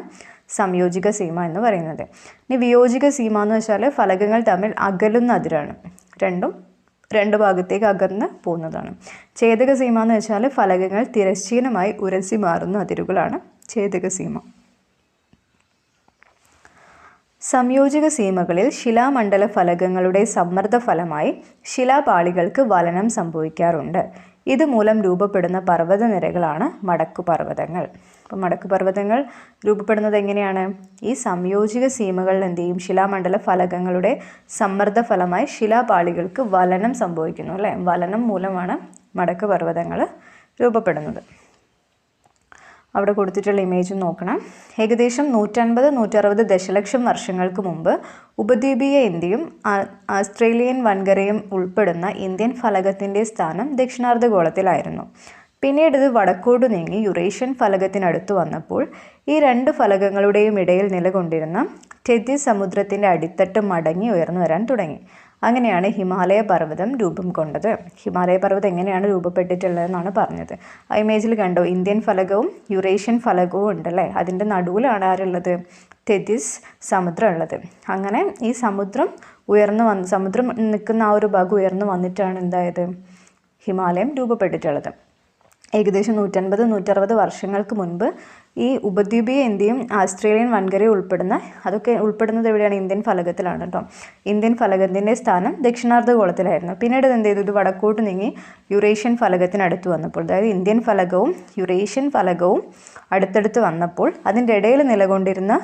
സംയോജിക സീമ എന്ന് പറയുന്നത്. ഇനി വിയോജിക സീമ എന്ന് വെച്ചാൽ ഫലകങ്ങൾ തമ്മിൽ അകലുന്ന അതിരാണ്, രണ്ടും 2 ഭാഗത്തേക്ക് അകന്ന് പോകുന്നതാണ്. ഛേദക സീമ എന്ന് വെച്ചാൽ ഫലകങ്ങൾ തിരശ്ചീനമായി ഉരസി മാറുന്ന അതിരുകളാണ് ഛേദക സീമ. സംയോജിക സീമകളിൽ ശിലാമണ്ഡല ഫലകങ്ങളുടെ സമ്മർദ്ദ ഫലമായി ശിലാപാളികൾക്ക് വലനം സംഭവിക്കാറുണ്ട്. ഇതുമൂലം രൂപപ്പെടുന്ന പർവ്വതനിരകളാണ് മടക്കുപർവ്വതങ്ങൾ. അപ്പോൾ മടക്കുപർവ്വതങ്ങൾ രൂപപ്പെടുന്നത് എങ്ങനെയാണ്? ഈ സംയോജിക സീമകളിൽ എന്ത് ചെയ്യും, ശിലാമണ്ഡല ഫലകങ്ങളുടെ സമ്മർദ്ദ ഫലമായി ശിലാപാളികൾക്ക് വലനം സംഭവിക്കുന്നു അല്ലേ. വലനം മൂലമാണ് മടക്കുപർവ്വതങ്ങൾ രൂപപ്പെടുന്നത്. അവിടെ കൊടുത്തിട്ടുള്ള ഇമേജ് നോക്കണം. ഏകദേശം 150-160 ദശലക്ഷം വർഷങ്ങൾക്ക് മുമ്പ് ഉപദ്വീപീയ ഇന്ത്യയും ആസ്ട്രേലിയൻ വൻകരയും ഉൾപ്പെടുന്ന ഇന്ത്യൻ ഫലകത്തിൻ്റെ സ്ഥാനം ദക്ഷിണാർദ്ധഗോളത്തിലായിരുന്നു. പിന്നീട് ഇത് വടക്കോട്ട് നീങ്ങി യുറേഷ്യൻ ഫലകത്തിനടുത്ത് വന്നപ്പോൾ ഈ 2 ഫലകങ്ങളുടെയും ഇടയിൽ നിലകൊണ്ടിരുന്ന ടെഥിസ് സമുദ്രത്തിൻ്റെ അടിത്തട്ട് മടങ്ങി ഉയർന്നു വരാൻ തുടങ്ങി. അങ്ങനെയാണ് ഹിമാലയ പർവ്വതം രൂപം കൊണ്ടത്. ഹിമാലയ പർവ്വതം എങ്ങനെയാണ് രൂപപ്പെട്ടിട്ടുള്ളതെന്നാണ് പറഞ്ഞത്. ആ ഇമേജിൽ കണ്ടോ, ഇന്ത്യൻ ഫലകവും യുറേഷ്യൻ ഫലകവും ഉണ്ടല്ലേ. അതിൻ്റെ നടുവിലാണ് ആരുള്ളത്? ടെഥിസ് സമുദ്രം ഉള്ളത്. അങ്ങനെ ഈ സമുദ്രം നിൽക്കുന്ന ആ ഒരു ഭാഗം ഉയർന്നു വന്നിട്ടാണ് എന്തായത്, ഹിമാലയം രൂപപ്പെട്ടിട്ടുള്ളത്. ഏകദേശം 150-160 വർഷങ്ങൾക്ക് മുൻപ് ഈ ഉപദ്വീപീയ ഇന്ത്യയും ആസ്ട്രേലിയൻ വൻകരയും ഉൾപ്പെടുന്നത് എവിടെയാണ്? ഇന്ത്യൻ ഫലകത്തിലാണ് കേട്ടോ. ഇന്ത്യൻ ഫലകത്തിൻ്റെ സ്ഥാനം ദക്ഷിണാർദ്ധഗോളത്തിലായിരുന്നു. പിന്നീട് എന്ത് ചെയ്തു, ഇത് വടക്കോട്ട് നീങ്ങി യുറേഷ്യൻ ഫലകത്തിനടുത്ത് വന്നപ്പോൾ, അതായത് ഇന്ത്യൻ ഫലകവും യുറേഷ്യൻ ഫലകവും അടുത്തടുത്ത് വന്നപ്പോൾ അതിൻ്റെ ഇടയിൽ നിലകൊണ്ടിരുന്ന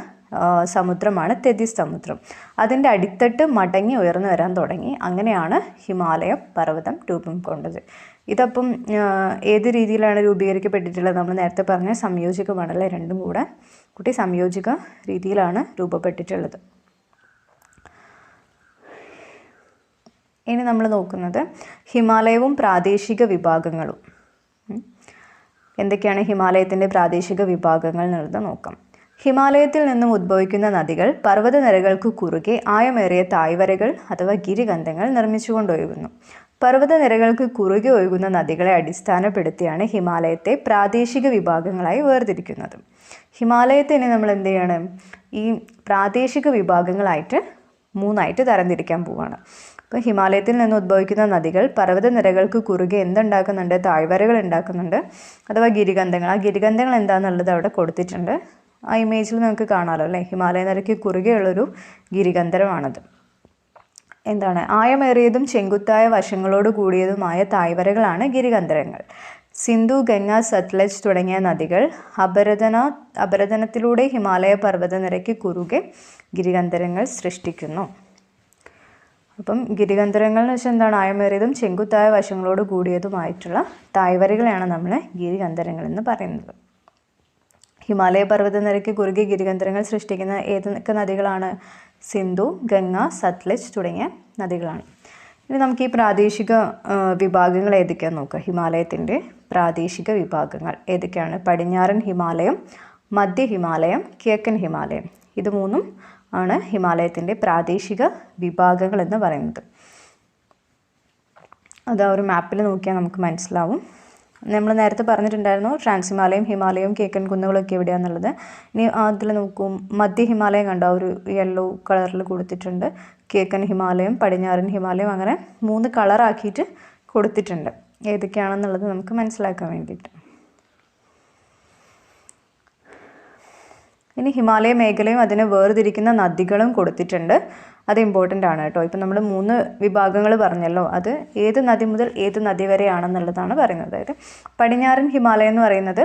സമുദ്രമാണ് ടെഥിസ് സമുദ്രം. അതിൻ്റെ അടിത്തട്ട് മടങ്ങി ഉയർന്നു വരാൻ തുടങ്ങി. അങ്ങനെയാണ് ഹിമാലയ പർവ്വതം രൂപം കൊണ്ടത്. ഇതപ്പം ഏത് രീതിയിലാണ് രൂപീകരിക്കപ്പെട്ടിട്ടുള്ളത്? നമ്മൾ നേരത്തെ പറഞ്ഞ സംയോജികമാണല്ലേ, രണ്ടും കൂടെ കൂട്ടി സംയോജിക രീതിയിലാണ് രൂപപ്പെട്ടിട്ടുള്ളത്. ഇനി നമ്മൾ നോക്കുന്നത് ഹിമാലയവും പ്രാദേശിക വിഭാഗങ്ങളും. എന്തൊക്കെയാണ് ഹിമാലയത്തിൻ്റെ പ്രാദേശിക വിഭാഗങ്ങൾ എന്നുള്ളത് നോക്കാം. ഹിമാലയത്തിൽ നിന്നും ഉദ്ഭവിക്കുന്ന നദികൾ പർവ്വതനിരകൾക്ക് കുറുകെ ആയമേറിയ തായ്വരകൾ അഥവാ ഗിരികന്ധങ്ങൾ നിർമ്മിച്ചുകൊണ്ടൊഴുകുന്നു. പർവ്വതനിരകൾക്ക് കുറുകെ ഒഴുകുന്ന നദികളെ അടിസ്ഥാനപ്പെടുത്തിയാണ് ഹിമാലയത്തെ പ്രാദേശിക വിഭാഗങ്ങളായി വേർതിരിക്കുന്നത്. ഹിമാലയത്തിന് നമ്മൾ എന്ത് ചെയ്യണം, ഈ പ്രാദേശിക വിഭാഗങ്ങളായിട്ട് 3 തരംതിരിക്കാൻ പോവുകയാണ്. അപ്പോൾ ഹിമാലയത്തിൽ നിന്ന് ഉദ്ഭവിക്കുന്ന നദികൾ പർവ്വതനിരകൾക്ക് കുറുകെ എന്തുണ്ടാക്കുന്നുണ്ട്? താഴ്വരകൾ ഉണ്ടാക്കുന്നുണ്ട്, അഥവാ ഗിരികന്ധങ്ങൾ. ആ ഗിരികന്ധങ്ങൾ എന്താണെന്നുള്ളത് അവിടെ കൊടുത്തിട്ടുണ്ട്. ആ ഇമേജിൽ നമുക്ക് കാണാമല്ലോ അല്ലേ. ഹിമാലയ നിരക്ക് കുറുകെയുള്ളൊരു ഗിരികന്ധരമാണത്. എന്താണ്? ആയമേറിയതും ചെങ്കുത്തായ വശങ്ങളോട് കൂടിയതുമായ തായ്വരകളാണ് ഗിരികന്ധരങ്ങൾ. സിന്ധു, ഗംഗ, സത്ലജ് തുടങ്ങിയ നദികൾ അപരദനത്തിലൂടെ ഹിമാലയ പർവ്വതനിരയ്ക്ക് കുറുകെ ഗിരികന്ധരങ്ങൾ സൃഷ്ടിക്കുന്നു. അപ്പം ഗിരികന്ധരങ്ങൾ എന്ന് വെച്ചാൽ എന്താണ്? ആയമേറിയതും ചെങ്കുത്തായ വശങ്ങളോട് കൂടിയതുമായിട്ടുള്ള തായ്വരകളെയാണ് നമ്മൾ ഗിരികന്ധരങ്ങൾ എന്ന് പറയുന്നത്. ഹിമാലയ പർവ്വതനിരയ്ക്ക് കുറുകെ ഗിരികന്ധരങ്ങൾ സൃഷ്ടിക്കുന്ന ഏതൊക്കെ നദികളാണ്? സിന്ധു, ഗംഗ, സത്ലജ് തുടങ്ങിയ നദികളാണ്. ഇനി നമുക്ക് ഈ പ്രാദേശിക വിഭാഗങ്ങൾ ഏതൊക്കെയാണെന്ന് നോക്കാം. ഹിമാലയത്തിൻ്റെ പ്രാദേശിക വിഭാഗങ്ങൾ ഏതൊക്കെയാണ്? പടിഞ്ഞാറൻ ഹിമാലയം, മധ്യ ഹിമാലയം, കിഴക്കൻ ഹിമാലയം. ഇത് 3 ആണ് ഹിമാലയത്തിൻ്റെ പ്രാദേശിക വിഭാഗങ്ങൾ എന്ന് പറയുന്നത്. അത് ആ ഒരു മാപ്പിൽ നോക്കിയാൽ നമുക്ക് മനസ്സിലാവും. നമ്മൾ നേരത്തെ പറഞ്ഞിട്ടുണ്ടായിരുന്നു ട്രാൻസ് ഹിമാലയം, ഹിമാലയം, കിഴക്കൻ കുന്നുകളൊക്കെ എവിടെയാണെന്നുള്ളത്. ഇനി അതിൽ നോക്കും, മധ്യ ഹിമാലയം കണ്ടോ, ഒരു യെല്ലോ കളറിൽ കൊടുത്തിട്ടുണ്ട്. കിഴക്കൻ ഹിമാലയം, പടിഞ്ഞാറൻ ഹിമാലയം, അങ്ങനെ 3 കളറാക്കിയിട്ട് കൊടുത്തിട്ടുണ്ട്. ഏതൊക്കെയാണെന്നുള്ളത് നമുക്ക് മനസ്സിലാക്കാൻ വേണ്ടിയിട്ട്. ഇനി ഹിമാലയ മേഖലയും അതിനെ വേർതിരിക്കുന്ന നദികളും കൊടുത്തിട്ടുണ്ട്. അത് ഇമ്പോർട്ടൻ്റ് ആണ് കേട്ടോ. ഇപ്പം നമ്മൾ 3 വിഭാഗങ്ങൾ പറഞ്ഞല്ലോ, അത് ഏത് നദി മുതൽ ഏത് നദി വരെയാണെന്നുള്ളതാണ് പറയുന്നത്. അതായത് പടിഞ്ഞാറൻ ഹിമാലയം എന്ന് പറയുന്നത്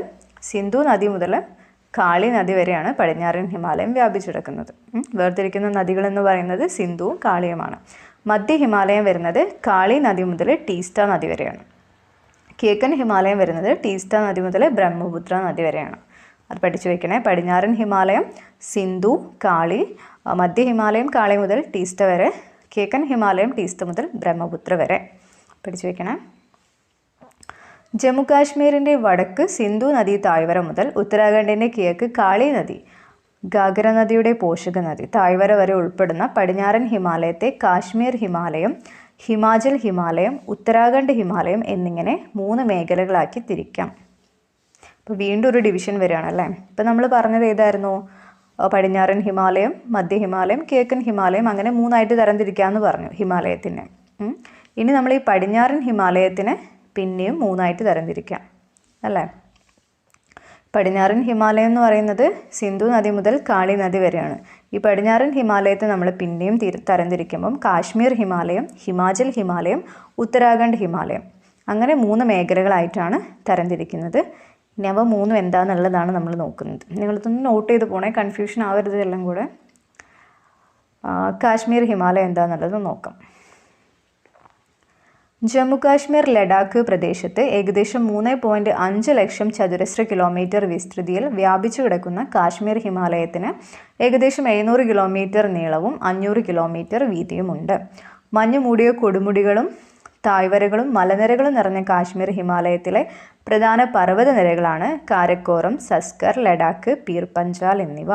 സിന്ധു നദി മുതൽ കാളി നദി വരെയാണ് പടിഞ്ഞാറൻ ഹിമാലയം വ്യാപിച്ചെടുക്കുന്നത്. വേർതിരിക്കുന്ന നദികൾ എന്ന് പറയുന്നത് സിന്ധുവും കാളിയുമാണ്. മധ്യ ഹിമാലയം വരുന്നത് കാളി നദി മുതൽ ടീസ്റ്റ നദി വരെയാണ്. കിഴക്കൻ ഹിമാലയം വരുന്നത് ടീസ്റ്റ നദി മുതൽ ബ്രഹ്മപുത്ര നദി വരെയാണ്. അത് പഠിച്ചു വയ്ക്കണേ. പടിഞ്ഞാറൻ ഹിമാലയം സിന്ധു, കാളി, മധ്യ ഹിമാലയം കാളി മുതൽ ടീസ്റ്റ വരെ, കിഴക്കൻ ഹിമാലയം ടീസ്റ്റ മുതൽ ബ്രഹ്മപുത്ര വരെ പഠിച്ചു വയ്ക്കണേ. ജമ്മു കാശ്മീരിൻ്റെ വടക്ക് സിന്ധു നദി താഴ്വര മുതൽ ഉത്തരാഖണ്ഡിൻ്റെ കിഴക്ക് കാളി നദി, ഗാഗ്ര നദിയുടെ പോഷക നദി താഴ്വര വരെ ഉൾപ്പെടുന്ന പടിഞ്ഞാറൻ ഹിമാലയത്തെ കാശ്മീർ ഹിമാലയം, ഹിമാചൽ ഹിമാലയം, ഉത്തരാഖണ്ഡ് ഹിമാലയം എന്നിങ്ങനെ 3 മേഖലകളാക്കി തിരിക്കാം. ഇപ്പോൾ വീണ്ടും ഒരു ഡിവിഷൻ വരികയാണല്ലേ. ഇപ്പം നമ്മൾ പറഞ്ഞത് ഏതായിരുന്നു? പടിഞ്ഞാറൻ ഹിമാലയം, മധ്യ ഹിമാലയം, കിഴക്കൻ ഹിമാലയം, അങ്ങനെ 3 ആയിട്ട് തരംതിരിക്കാമെന്ന് പറഞ്ഞു ഹിമാലയത്തിനെ. ഇനി നമ്മൾ ഈ പടിഞ്ഞാറൻ ഹിമാലയത്തിനെ പിന്നെയും 3 ആയിട്ട് തരംതിരിക്കാം അല്ലേ. പടിഞ്ഞാറൻ ഹിമാലയം എന്ന് പറയുന്നത് സിന്ധു നദി മുതൽ കാളി നദി വരെയാണ്. ഈ പടിഞ്ഞാറൻ ഹിമാലയത്തെ നമ്മൾ പിന്നെയും തരംതിരിക്കുമ്പം കാശ്മീർ ഹിമാലയം, ഹിമാചൽ ഹിമാലയം, ഉത്തരാഖണ്ഡ് ഹിമാലയം, അങ്ങനെ 3 മേഖലകളായിട്ടാണ് തരംതിരിക്കുന്നത്. ഇനി അവ 3 എന്താണെന്നുള്ളതാണ് നമ്മൾ നോക്കുന്നത്. നിങ്ങളിതൊന്ന് നോട്ട് ചെയ്ത് പോണേ, കൺഫ്യൂഷൻ ആവരുത് എല്ലാം കൂടെ. കാശ്മീർ ഹിമാലയം എന്താണെന്നുള്ളത് നോക്കാം. ജമ്മു കാശ്മീർ ലഡാക്ക് പ്രദേശത്ത് ഏകദേശം 3.5 ലക്ഷം ചതുരശ്ര കിലോമീറ്റർ വിസ്തൃതിയിൽ വ്യാപിച്ചു കിടക്കുന്ന കാശ്മീർ ഹിമാലയത്തിന് ഏകദേശം 700 കിലോമീറ്റർ നീളവും 500 കിലോമീറ്റർ വീതിയുമുണ്ട്. മഞ്ഞു മൂടിയ കൊടുമുടികളും താഴ്വരകളും മലനിരകളും നിറഞ്ഞ കാശ്മീർ ഹിമാലയത്തിലെ പ്രധാന പർവ്വതനിരകളാണ് കാരക്കോറം, സസ്കർ, ലഡാക്ക്, പീർ പഞ്ചാൽ എന്നിവ.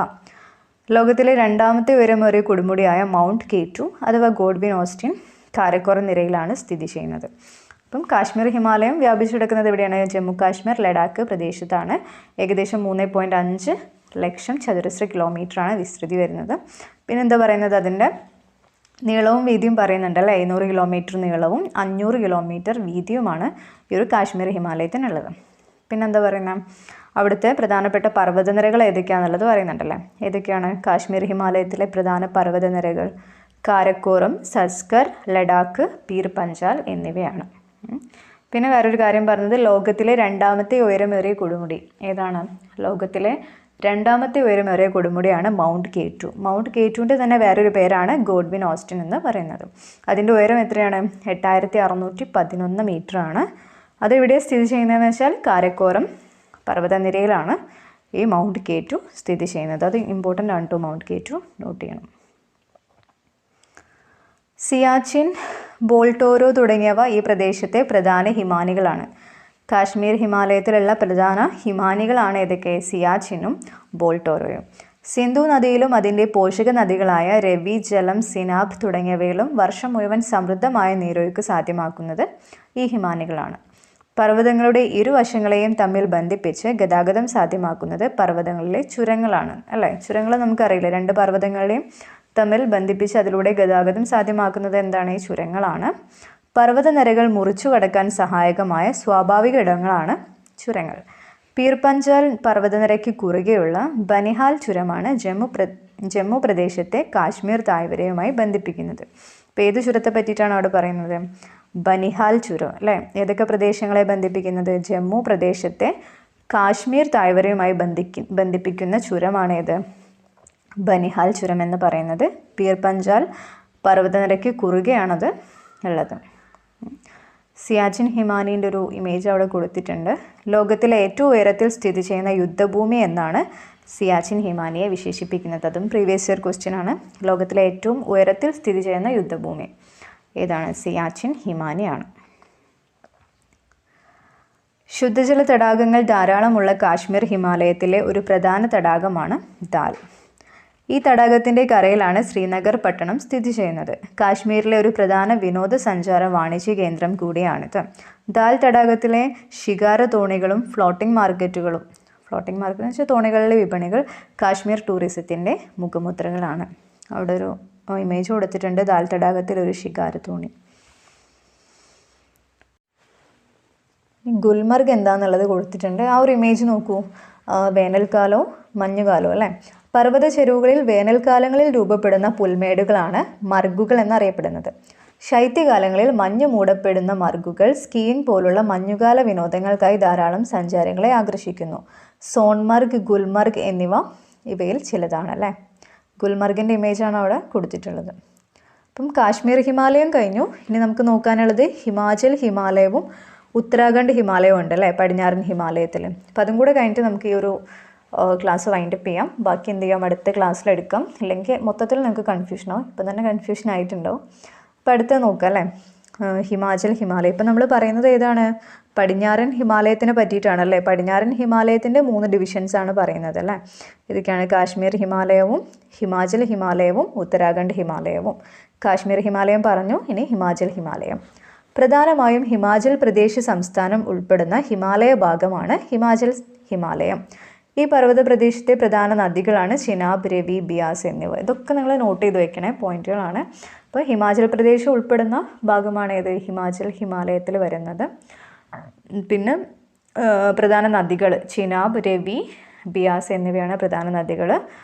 ലോകത്തിലെ 2ാമത്തെ ഉയരമേറിയ കൊടുമുടിയായ മൗണ്ട് കെ2 അഥവാ ഗോഡ്വിൻ ഓസ്റ്റിൻ കാരക്കോറം നിരയിലാണ് സ്ഥിതി ചെയ്യുന്നത്. അപ്പം കാശ്മീർ ഹിമാലയം വ്യാപിച്ചു കിടക്കുന്നത് എവിടെയാണ്? ജമ്മു കാശ്മീർ ലഡാക്ക് പ്രദേശത്താണ്. ഏകദേശം 3.5 ലക്ഷം ചതുരശ്ര കിലോമീറ്ററാണ് വിസ്തൃതി വരുന്നത്. പിന്നെ എന്താ പറയുന്നത്? അതിൻ്റെ നീളവും വീതിയും പറയുന്നുണ്ട് അല്ലേ. 700 കിലോമീറ്റർ നീളവും 500 കിലോമീറ്റർ വീതിയുമാണ് ഈ ഒരു കാശ്മീർ ഹിമാലയത്തിനുള്ളത്. പിന്നെന്താ പറയുന്നത്? അവിടുത്തെ പ്രധാനപ്പെട്ട പർവ്വതനിരകൾ ഏതൊക്കെയാണെന്നുള്ളത് പറയുന്നുണ്ടല്ലേ. ഏതൊക്കെയാണ് കാശ്മീർ ഹിമാലയത്തിലെ പ്രധാന പർവ്വതനിരകൾ? കാരക്കോറം, സസ്കർ, ലഡാക്ക്, പീർ പഞ്ചാൽ എന്നിവയാണ്. പിന്നെ വേറൊരു കാര്യം പറഞ്ഞത് ലോകത്തിലെ 2ാമത്തെ ഉയരമേറിയ കൊടുമുടി ഏതാണ്? ലോകത്തിലെ 2ാമത്തെ ഉയരമേറിയ കൊടുമുടിയാണ് മൗണ്ട് കെ2. മൗണ്ട് കെ2ൻ്റെ തന്നെ വേറൊരു പേരാണ് ഗോഡ്വിൻ ഓസ്റ്റിൻ എന്ന് പറയുന്നത്. അതിൻ്റെ ഉയരം എത്രയാണ്? 8611 മീറ്ററാണ്. അതെവിടെ സ്ഥിതി ചെയ്യുന്നതെന്ന് വെച്ചാൽ കാരക്കോറം പർവ്വതനിരയിലാണ് ഈ മൗണ്ട് കെ2 സ്ഥിതി ചെയ്യുന്നത്. അത് ഇമ്പോർട്ടൻ്റ് ആണ് കേട്ടോ. മൗണ്ട് കെ2 നോട്ട് ചെയ്യണം. സിയാച്ചിൻ, ബോൾട്ടോറോ തുടങ്ങിയവ ഈ പ്രദേശത്തെ പ്രധാന ഹിമാനികളാണ്. കാശ്മീർ ഹിമാലയത്തിലുള്ള പ്രധാന ഹിമാനികളാണ് ഏതൊക്കെ? സിയാച്ചിനും ബോൾട്ടോറോയും. സിന്ധു നദിയിലും അതിൻ്റെ പോഷക നദികളായ രവി, ജലം, സിനാബ് തുടങ്ങിയവയിലും വർഷം മുഴുവൻ സമൃദ്ധമായ നീരൊഴുക്ക് സാധ്യമാക്കുന്നത് ഈ ഹിമാനികളാണ്. പർവ്വതങ്ങളുടെ ഇരുവശങ്ങളെയും തമ്മിൽ ബന്ധിപ്പിച്ച് ഗതാഗതം സാധ്യമാക്കുന്നത് പർവ്വതങ്ങളിലെ ചുരങ്ങളാണ് അല്ലേ. ചുരങ്ങൾ നമുക്കറിയില്ല. 2 പർവ്വതങ്ങളെയും തമ്മിൽ ബന്ധിപ്പിച്ച് അതിലൂടെ ഗതാഗതം സാധ്യമാക്കുന്നത് എന്താണ്? ഈ ചുരങ്ങളാണ്. പർവ്വതനിരകൾ മുറിച്ചു കടക്കാൻ സഹായകമായ സ്വാഭാവിക ഇടങ്ങളാണ് ചുരങ്ങൾ. പീർ പഞ്ചാൽ പർവ്വതനിരയ്ക്ക് കുറുകെയുള്ള ബനിഹാൽ ചുരമാണ് ജമ്മു പ്രദേശത്തെ കാശ്മീർ താഴ്വരയുമായി ബന്ധിപ്പിക്കുന്നത്. അപ്പോൾ ഏത് ചുരത്തെ പറ്റിയിട്ടാണ് അവിടെ പറയുന്നത്? ബനിഹാൽ ചുരം അല്ലേ. ഏതൊക്കെ പ്രദേശങ്ങളെ ബന്ധിപ്പിക്കുന്നത്? ജമ്മു പ്രദേശത്തെ കാശ്മീർ താഴ്വരയുമായി ബന്ധിപ്പിക്കുന്ന ചുരമാണേത്? ബനിഹാൽ ചുരം എന്ന് പറയുന്നത്. പീർ പഞ്ചാൽ പർവ്വതനിരയ്ക്ക് കുറുകെയാണത് ഉള്ളത്. സിയാച്ചിൻ ഹിമാനീൻ്റെ ഒരു ഇമേജ് അവിടെ കൊടുത്തിട്ടുണ്ട്. ലോകത്തിലെ ഏറ്റവും ഉയരത്തിൽ സ്ഥിതി ചെയ്യുന്ന യുദ്ധഭൂമി എന്നാണ് സിയാച്ചിൻ ഹിമാനിയെ വിശേഷിപ്പിക്കുന്നത്. അതും പ്രീവിയസ് ഇയർ ക്വസ്റ്റ്യൻ ആണ്. ലോകത്തിലെ ഏറ്റവും ഉയരത്തിൽ സ്ഥിതി ചെയ്യുന്ന യുദ്ധഭൂമി ഏതാണ്? സിയാച്ചിൻ ഹിമാനിയാണ്. ശുദ്ധജല തടാകങ്ങൾ ധാരാളമുള്ള കാശ്മീർ ഹിമാലയത്തിലെ ഒരു പ്രധാന തടാകമാണ് ദാൽ. ഈ തടാകത്തിൻ്റെ കരയിലാണ് ശ്രീനഗർ പട്ടണം സ്ഥിതി ചെയ്യുന്നത്. കാശ്മീരിലെ ഒരു പ്രധാന വിനോദസഞ്ചാര വാണിജ്യ കേന്ദ്രം കൂടിയാണിത്. ദാൽ തടാകത്തിലെ ശികാര തോണികളും ഫ്ലോട്ടിംഗ് മാർക്കറ്റ് എന്ന് വെച്ചാൽ തോണികളിലെ വിപണികൾ കാശ്മീർ ടൂറിസത്തിൻ്റെ മുഖമുദ്രകളാണ്. അവിടെ ഒരു ഇമേജ് കൊടുത്തിട്ടുണ്ട്. ദാൽ തടാകത്തിൽ ഒരു ശികാര തോണി. ഗുൽമർഗ് എന്താണെന്നുള്ളത് കൊടുത്തിട്ടുണ്ട്. ആ ഒരു ഇമേജ് നോക്കൂ. വേനൽക്കാലവും മഞ്ഞുകാലവും അല്ലേ. പർവ്വത ചെരുവുകളിൽ വേനൽക്കാലങ്ങളിൽ രൂപപ്പെടുന്ന പുൽമേടുകളാണ് മർഗുകൾ എന്നറിയപ്പെടുന്നത്. ശൈത്യകാലങ്ങളിൽ മഞ്ഞ് മൂടപ്പെടുന്ന മർഗുകൾ സ്കീയിങ് പോലുള്ള മഞ്ഞുകാല വിനോദങ്ങൾക്കായി ധാരാളം സഞ്ചാരികളെ ആകർഷിക്കുന്നു. സോൺമർഗ്, ഗുൽമർഗ് എന്നിവ ഇവയിൽ ചിലതാണ് അല്ലേ. ഗുൽമർഗിൻ്റെ ഇമേജാണ് അവിടെ കൊടുത്തിട്ടുള്ളത്. അപ്പം കാശ്മീർ ഹിമാലയം കഴിഞ്ഞു. ഇനി നമുക്ക് നോക്കാനുള്ളത് ഹിമാചൽ ഹിമാലയവും ഉത്തരാഖണ്ഡ് ഹിമാലയവും ഉണ്ട് അല്ലേ, പടിഞ്ഞാറൻ ഹിമാലയത്തിൽ. അപ്പം അതും കൂടെ കഴിഞ്ഞിട്ട് നമുക്ക് ഈ ഒരു ക്ലാസ് വൈൻഡപ്പ് ചെയ്യാം. ബാക്കി എന്ത് ചെയ്യാം, അടുത്ത ക്ലാസ്സിലെടുക്കാം. അല്ലെങ്കിൽ മൊത്തത്തിൽ നിങ്ങൾക്ക് കൺഫ്യൂഷനാവും. ഇപ്പം തന്നെ കൺഫ്യൂഷൻ ആയിട്ടുണ്ടാവും. അപ്പം അടുത്ത നോക്കാം അല്ലേ, ഹിമാചൽ ഹിമാലയം. ഇപ്പം നമ്മൾ പറയുന്നത് ഏതാണ്, പടിഞ്ഞാറൻ ഹിമാലയത്തിനെ പറ്റിയിട്ടാണല്ലേ. പടിഞ്ഞാറൻ ഹിമാലയത്തിൻ്റെ 3 ഡിവിഷൻസാണ് പറയുന്നത് അല്ലേ. ഇതൊക്കെയാണ് കാശ്മീർ ഹിമാലയവും ഹിമാചൽ ഹിമാലയവും ഉത്തരാഖണ്ഡ് ഹിമാലയവും. കാശ്മീർ ഹിമാലയം പറഞ്ഞു, ഇനി ഹിമാചൽ ഹിമാലയം. പ്രധാനമായും ഹിമാചൽ പ്രദേശ് സംസ്ഥാനം ഉൾപ്പെടുന്ന ഹിമാലയ ഭാഗമാണ് ഹിമാചൽ ഹിമാലയം. ഈ പർവ്വത പ്രദേശത്തെ പ്രധാന നദികളാണ് ചിനാബ്, രവി, ബിയാസ് എന്നിവ. ഇതൊക്കെ നിങ്ങൾ നോട്ട് ചെയ്ത് വെക്കണേ, പോയിന്റുകളാണ്. അപ്പോൾ ഹിമാചൽ പ്രദേശ് ഉൾപ്പെടുന്ന ഭാഗമാണ് ഏത്, ഹിമാചൽ ഹിമാലയത്തിൽ വരുന്നത്. പിന്നെ പ്രധാന നദികൾ ചിനാബ്, രവി, ബിയാസ് എന്നിവയാണ് പ്രധാന നദികൾ.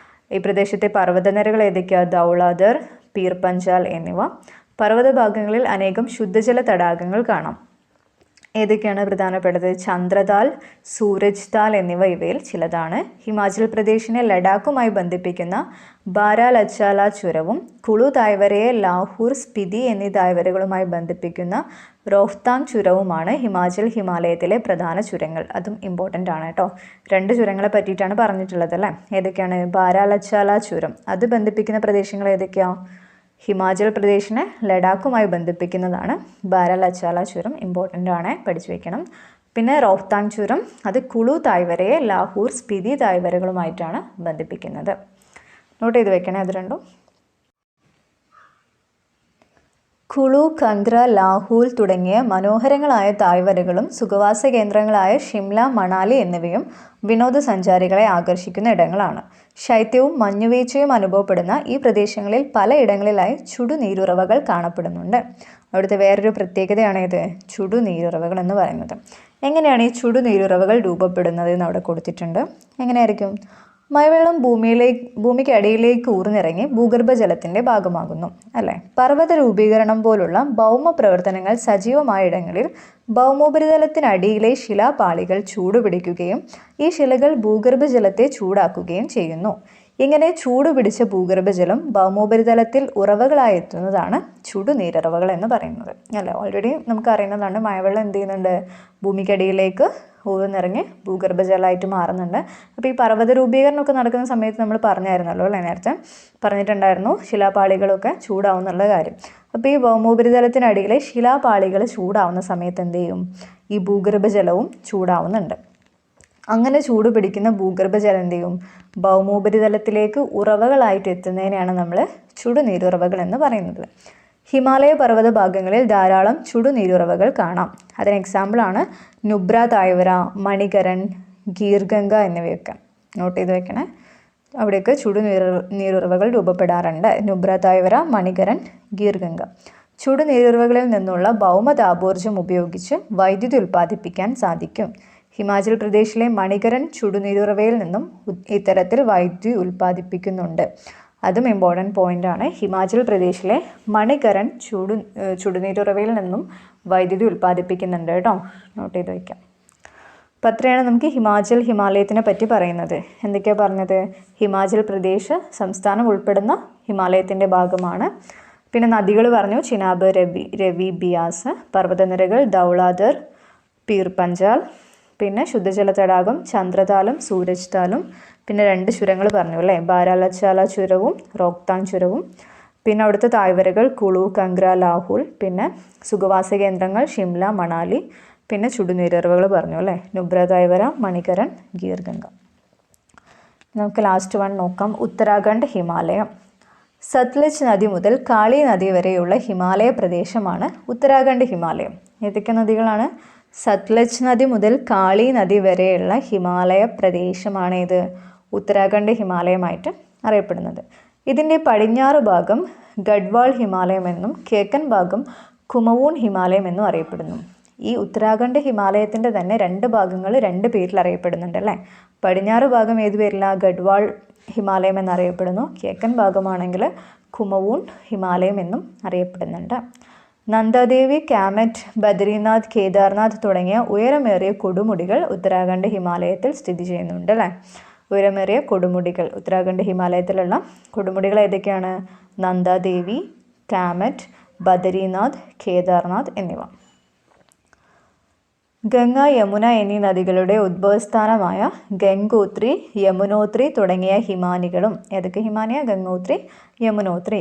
ഈ പ്രദേശത്തെ പർവ്വതനിരകൾ ഏതൊക്കെയാണ്, ധൗളാധർ, പീർ പഞ്ചാൽ എന്നിവ. പർവ്വത ഭാഗങ്ങളിൽ അനേകം ശുദ്ധജല തടാകങ്ങൾ കാണാം. ഏതൊക്കെയാണ് പ്രധാനപ്പെട്ടത്, ചന്ദ്രതാൽ, സൂരജ് താൽ എന്നിവ ഇവയിൽ ചിലതാണ്. ഹിമാചൽ പ്രദേശിനെ ലഡാക്കുമായി ബന്ധിപ്പിക്കുന്ന ബാരാലച്ചാല ചുരവും കുളു തായ്വരയെ ലാഹൂർ, സ്പിതി എന്നീ തായ്വരകളുമായി ബന്ധിപ്പിക്കുന്ന റോഹ്താങ് ചുരവുമാണ് ഹിമാചൽ ഹിമാലയത്തിലെ പ്രധാന ചുരങ്ങൾ. അതും ഇമ്പോർട്ടൻ്റ് ആണ് കേട്ടോ. 2 ചുരങ്ങളെ പറ്റിയിട്ടാണ് പറഞ്ഞിട്ടുള്ളത് അല്ലേ. ഏതൊക്കെയാണ്, ബാരാലച്ചാല ചുരം, അത് ബന്ധിപ്പിക്കുന്ന പ്രദേശങ്ങൾ ഏതൊക്കെയാണ്, ഹിമാചൽ പ്രദേശിനെ ലഡാക്കുമായി ബന്ധിപ്പിക്കുന്നതാണ് ബാരാലച്ചാല ചുരം. ഇമ്പോർട്ടൻ്റ് ആണ്, പഠിച്ചു വയ്ക്കണം. പിന്നെ റോഹ്താങ് ചുരം, അത് കുളു തായ്വരയെ ലാഹൂർ, സ്പിതി തായ്വരകളുമായിട്ടാണ് ബന്ധിപ്പിക്കുന്നത്. നോട്ട് ചെയ്ത് വെക്കണേ അത് രണ്ടും. കുളു, കംഗ്ര, ലാഹൂൽ തുടങ്ങിയ മനോഹരങ്ങളായ തായ്വരകളും സുഖവാസ കേന്ദ്രങ്ങളായ ഷിംല, മണാലി എന്നിവയും വിനോദസഞ്ചാരികളെ ആകർഷിക്കുന്ന ഇടങ്ങളാണ്. ശൈത്യവും മഞ്ഞുവീഴ്ചയും അനുഭവപ്പെടുന്ന ഈ പ്രദേശങ്ങളിൽ പലയിടങ്ങളിലായി ചുടുനീരുറവകൾ കാണപ്പെടുന്നുണ്ട്. അവിടുത്തെ വേറൊരു പ്രത്യേകതയാണ് ഇത്, ചുടുനീരുറവകൾ എന്ന് പറയുന്നത്. എങ്ങനെയാണ് ഈ ചുടുനീരുറവകൾ രൂപപ്പെടുന്നത് എന്ന് അവിടെ കൊടുത്തിട്ടുണ്ട്. എങ്ങനെയായിരിക്കും, മഴവെള്ളം ഭൂമിക്ക് അടിയിലേക്ക് ഊർന്നിറങ്ങി ഭൂഗർഭജലത്തിൻ്റെ ഭാഗമാകുന്നു അല്ലേ. പർവ്വത രൂപീകരണം പോലുള്ള ഭൗമ പ്രവർത്തനങ്ങൾ സജീവമായ ഇടങ്ങളിൽ ഭൗമോപരിതലത്തിനടിയിലെ ശിലാപാളികൾ ചൂടുപിടിക്കുകയും ഈ ശിലകൾ ഭൂഗർഭജലത്തെ ചൂടാക്കുകയും ചെയ്യുന്നു. ഇങ്ങനെ ചൂടുപിടിച്ച ഭൂഗർഭജലം ഭൗമോപരിതലത്തിൽ ഉറവകളായി എത്തുന്നതാണ് ചുടുനീരുറവകൾ എന്ന് പറയുന്നത് അല്ലേ. ഓൾറെഡി നമുക്കറിയുന്നതാണ്, മഴവെള്ളം എന്ത് ചെയ്യുന്നുണ്ട്, ഭൂമിക്കടിയിലേക്ക് ഊർന്നിറങ്ങി ഭൂഗർഭജലമായിട്ട് മാറുന്നുണ്ട്. അപ്പോൾ ഈ പർവ്വത രൂപീകരണമൊക്കെ നടക്കുന്ന സമയത്ത് നമ്മൾ പറഞ്ഞായിരുന്നല്ലോ അല്ലേ, നേരത്തെ പറഞ്ഞിട്ടുണ്ടായിരുന്നു ശിലാപാളികളൊക്കെ ചൂടാവുന്നുള്ള കാര്യം. അപ്പോൾ ഈ ഭൗമോപരിതലത്തിനടിയിലെ ശിലാപാളികൾ ചൂടാവുന്ന സമയത്ത് എന്ത് ചെയ്യും, ഈ ഭൂഗർഭജലവും ചൂടാവുന്നുണ്ട്. അങ്ങനെ ചൂട് പിടിക്കുന്ന ഭൂഗർഭജലം എന്ത് ചെയ്യും, ഭൗമോപരിതലത്തിലേക്ക് ഉറവകളായിട്ട് എത്തുന്നതിനെയാണ് നമ്മൾ ചുടുനീരുറവകൾ എന്ന് പറയുന്നത്. ഹിമാലയ പർവ്വത ഭാഗങ്ങളിൽ ധാരാളം ചുടുനീരുറവകൾ കാണാം. അതിന് എക്സാമ്പിളാണ് നുബ്ര തായ്വര, മണികരൻ, ഗീർഗംഗ എന്നിവയൊക്കെ. നോട്ട് ചെയ്ത് വെക്കണേ, അവിടെയൊക്കെ ചുടുനീരുറവകൾ രൂപപ്പെടാറുണ്ട്. നുബ്ര തായ്വര, മണികരൻ, ഗീർഗംഗ. ചുടുനീരുറവകളിൽ നിന്നുള്ള ഭൗമതാപോർജ്ജം ഉപയോഗിച്ച് വൈദ്യുതി ഉൽപ്പാദിപ്പിക്കാൻ സാധിക്കും. ഹിമാചൽ പ്രദേശിലെ മണികരൻ ചുടുനീരുറവയിൽ നിന്നും ഇത്തരത്തിൽ വൈദ്യുതി ഉൽപ്പാദിപ്പിക്കുന്നുണ്ട്. അതും ഇമ്പോർട്ടൻറ്റ് പോയിൻ്റാണ്. ഹിമാചൽ പ്രദേശിലെ മണികരൻ ചുടുനീരുറവയിൽ നിന്നും വൈദ്യുതി ഉൽപ്പാദിപ്പിക്കുന്നുണ്ട് കേട്ടോ. നോട്ട് ചെയ്ത് വയ്ക്കാം. അപ്പം അത്രയാണ് നമുക്ക് ഹിമാചൽ ഹിമാലയത്തിനെ പറ്റി പറയുന്നത്. എന്തൊക്കെയാണ് പറഞ്ഞത്, ഹിമാചൽ പ്രദേശ് സംസ്ഥാനം ഉൾപ്പെടുന്ന ഹിമാലയത്തിൻ്റെ ഭാഗമാണ്. പിന്നെ നദികൾ പറഞ്ഞു, ചിനാബ്, രവി, ബിയാസ്. പർവ്വതനിരകൾ ധൗളാധർ, പീർ പഞ്ചാൽ. പിന്നെ ശുദ്ധജല തടാകം ചന്ദ്രതാലും സൂരജ് താലും. പിന്നെ 2 ചുരങ്ങൾ പറഞ്ഞു അല്ലേ, ബാരാലച്ചാല ചുരവും റോഹ്താങ് ചുരവും. പിന്നെ അവിടുത്തെ തായ്വരകൾ കുളു, കംഗ്ര, ലാഹൂൽ. പിന്നെ സുഖവാസ കേന്ദ്രങ്ങൾ ഷിംല, മണാലി. പിന്നെ ചുടുനീരുറവകൾ പറഞ്ഞു അല്ലേ, നുബ്ര തായ്വര, മണികരൻ, ഗീർഗംഗ. നമുക്ക് ലാസ്റ്റ് വൺ നോക്കാം, ഉത്തരാഖണ്ഡ് ഹിമാലയം. സത്ലജ് നദി മുതൽ കാളി നദി വരെയുള്ള ഹിമാലയ പ്രദേശമാണ് ഉത്തരാഖണ്ഡ് ഹിമാലയം. ഏതൊക്കെ നദികളാണ്, സത്ലജ് നദി മുതൽ കാളി നദി വരെയുള്ള ഹിമാലയ പ്രദേശമാണ് ഇത് ഉത്തരാഖണ്ഡ് ഹിമാലയമായിട്ട് അറിയപ്പെടുന്നത്. ഇതിൻ്റെ പടിഞ്ഞാറ് ഭാഗം ഗഡ്വാൾ ഹിമാലയം എന്നും കിഴക്കൻ ഭാഗം കുമവൂൺ ഹിമാലയം എന്നും അറിയപ്പെടുന്നു. ഈ ഉത്തരാഖണ്ഡ് ഹിമാലയത്തിൻ്റെ തന്നെ 2 ഭാഗങ്ങൾ 2 പേരിൽ അറിയപ്പെടുന്നുണ്ട് അല്ലേ. പടിഞ്ഞാറ് ഭാഗം ഏത് പേരിലാണ്, ഗഡ്വാൾ ഹിമാലയം എന്നറിയപ്പെടുന്നു. കിഴക്കൻ ഭാഗമാണെങ്കിൽ കുമവൂൺ ഹിമാലയം എന്നും അറിയപ്പെടുന്നുണ്ട്. നന്ദാദേവി, കാമെറ്റ്, ബദ്രിനാഥ്, കേദാർനാഥ് തുടങ്ങിയ ഉയരമേറിയ കൊടുമുടികൾ ഉത്തരാഖണ്ഡ് ഹിമാലയത്തിൽ സ്ഥിതി ചെയ്യുന്നുണ്ട് അല്ലേ. ഉയരമേറിയ കൊടുമുടികൾ ഉത്തരാഖണ്ഡ് ഹിമാലയത്തിലുള്ള കൊടുമുടികൾ ഏതൊക്കെയാണ്? നന്ദാദേവി, കാമെറ്റ്, ബദ്രിനാഥ്, കേദാർനാഥ് എന്നിവ. ഗംഗ, യമുന എന്നീ നദികളുടെ ഉദ്ഭവസ്ഥാനമായ ഗംഗോത്രി, യമുനോത്രി തുടങ്ങിയ ഹിമാനികളും ഏതൊക്കെ ഹിമാനിയ? ഗംഗോത്രി, യമുനോത്രി,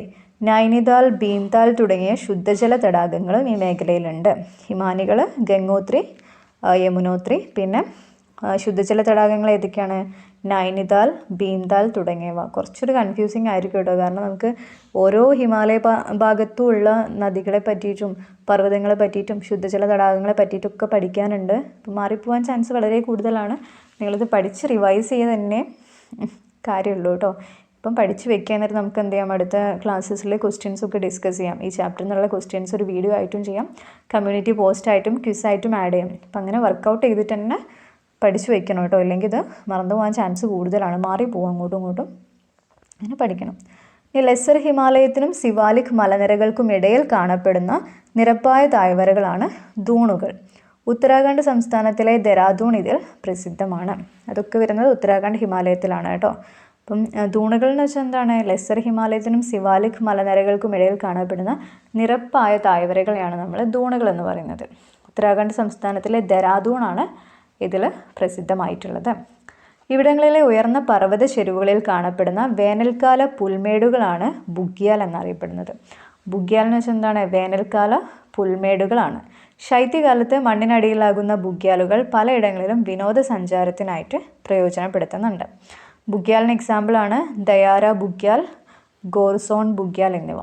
നൈനിതാൽ, ഭീംതാൽ തുടങ്ങിയ ശുദ്ധജല തടാകങ്ങളും ഈ മേഖലയിലുണ്ട്. ഹിമാനികൾ ഗംഗോത്രി, യമുനോത്രി, പിന്നെ ശുദ്ധജല തടാകങ്ങൾ ഏതൊക്കെയാണ്? നൈനിതാൽ, ഭീംതാൽ തുടങ്ങിയവ. കുറച്ചൊരു കൺഫ്യൂസിങ് ആയിരിക്കും കേട്ടോ, കാരണം നമുക്ക് ഓരോ ഹിമാലയ ഭാഗത്തുമുള്ള നദികളെ പറ്റിയിട്ടും പർവ്വതങ്ങളെ പറ്റിയിട്ടും ശുദ്ധജല തടാകങ്ങളെ പറ്റിയിട്ടൊക്കെ പഠിക്കാനുണ്ട്. അപ്പോൾ മാറിപ്പോവാൻ ചാൻസ് വളരെ കൂടുതലാണ്. നിങ്ങളിത് പഠിച്ച് റിവൈസ് ചെയ്ത് തന്നെ കാര്യമുള്ളൂ കേട്ടോ. ഇപ്പം പഠിച്ച് വെക്കാൻ നേരം നമുക്ക് എന്ത് ചെയ്യാം, അടുത്ത ക്ലാസ്സസിലെ ക്വസ്റ്റ്യൻസൊക്കെ ഡിസ്കസ് ചെയ്യാം. ഈ ചാപ്റ്ററിൽ നിന്നുള്ള ക്വസ്റ്റ്യൻസ് ഒരു വീഡിയോ ആയിട്ടും ചെയ്യാം, കമ്മ്യൂണിറ്റി പോസ്റ്റായിട്ടും ക്വിസായിട്ടും ആഡ് ചെയ്യാം. അപ്പം അങ്ങനെ വർക്കൗട്ട് ചെയ്തിട്ട് തന്നെ പഠിച്ചു വെക്കണം കേട്ടോ, ഇല്ലെങ്കിൽ ഇത് മറന്നു പോകാൻ ചാൻസ് കൂടുതലാണ്, മാറിപ്പോകും അങ്ങോട്ടും ഇങ്ങോട്ടും. അങ്ങനെ പഠിക്കണം. ഈ ലെസ്സർ ഹിമാലയത്തിനും സിവാലിക് മലനിരകൾക്കും ഇടയിൽ കാണപ്പെടുന്ന നിരപ്പായ താഴ്വരകളാണ് ദൂണുകൾ. ഉത്തരാഖണ്ഡ് സംസ്ഥാനത്തിലെ ദെറാദൂൺ ഇതിൽ പ്രസിദ്ധമാണ്. അതൊക്കെ വരുന്നത് ഉത്തരാഖണ്ഡ് ഹിമാലയത്തിലാണ് കേട്ടോ. അപ്പം ദൂണുകൾ എന്ന് വെച്ചാൽ എന്താണ്? ലെസ്സർ ഹിമാലയത്തിനും സിവാലിക് മലനിരകൾക്കും ഇടയിൽ കാണപ്പെടുന്ന നിരപ്പായ താഴ്വരകളെയാണ് നമ്മൾ ദൂണുകൾ എന്ന് പറയുന്നത്. ഉത്തരാഖണ്ഡ് സംസ്ഥാനത്തിലെ ദെറാദൂണാണ് ഇതിൽ പ്രസിദ്ധമായിട്ടുള്ളത്. ഇവിടങ്ങളിലെ ഉയർന്ന പർവ്വത ചെരുവുകളിൽ കാണപ്പെടുന്ന വേനൽക്കാല പുൽമേടുകളാണ് ബുഗ്യാൽ എന്നറിയപ്പെടുന്നത്. ബുഗ്യാൽ എന്ന് വെച്ചാൽ എന്താണ്? വേനൽക്കാല പുൽമേടുകളാണ്. ശൈത്യകാലത്ത് മണ്ണിനടിയിലാകുന്ന ബുഗ്യാലുകൾ പലയിടങ്ങളിലും വിനോദസഞ്ചാരത്തിനായിട്ട് പ്രയോജനപ്പെടുത്തുന്നുണ്ട്. ബുഗ്യാലിന് എക്സാമ്പിളാണ് ദയാര ബുഗ്യാൽ, ഗോർസോൺ ബുഗ്യാൽ എന്നിവ.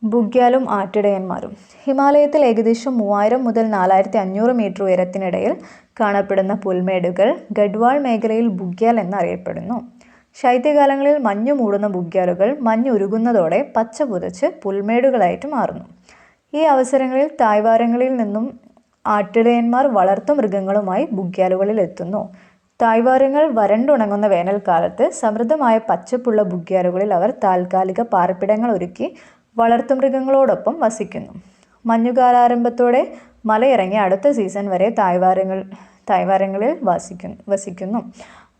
ബുഗ്യാലും ആട്ടിടയന്മാരും. ഹിമാലയത്തിൽ ഏകദേശം 3000 മുതൽ 4500 മീറ്റർ ഉയരത്തിനിടയിൽ കാണപ്പെടുന്ന പുൽമേടുകൾ ഗഡ്വാൾ മേഖലയിൽ ബുഗ്യാൽ എന്നറിയപ്പെടുന്നു. ശൈത്യകാലങ്ങളിൽ മഞ്ഞു മൂടുന്ന ബുഗ്യാലുകൾ മഞ്ഞുരുകുന്നതോടെ പച്ച പുതച്ച് പുൽമേടുകളായിട്ട് മാറുന്നു. ഈ അവസരങ്ങളിൽ തായ്വാരങ്ങളിൽ നിന്നും ആട്ടിടയന്മാർ വളർത്തു മൃഗങ്ങളുമായി ബുഗ്യാലുകളിൽ എത്തുന്നു. തായ്വാരങ്ങൾ വരണ്ടുണങ്ങുന്ന വേനൽക്കാലത്ത് സമൃദ്ധമായ പച്ചപ്പുള്ള ബുഗ്യാലുകളിൽ അവർ താൽക്കാലിക പാർപ്പിടങ്ങൾ ഒരുക്കി വളർത്തുമൃഗങ്ങളോടൊപ്പം വസിക്കുന്നു. മഞ്ഞുകാലാരംഭത്തോടെ മലയിറങ്ങി അടുത്ത സീസൺ വരെ തായ്വാരങ്ങളിൽ വസിക്കുന്നു.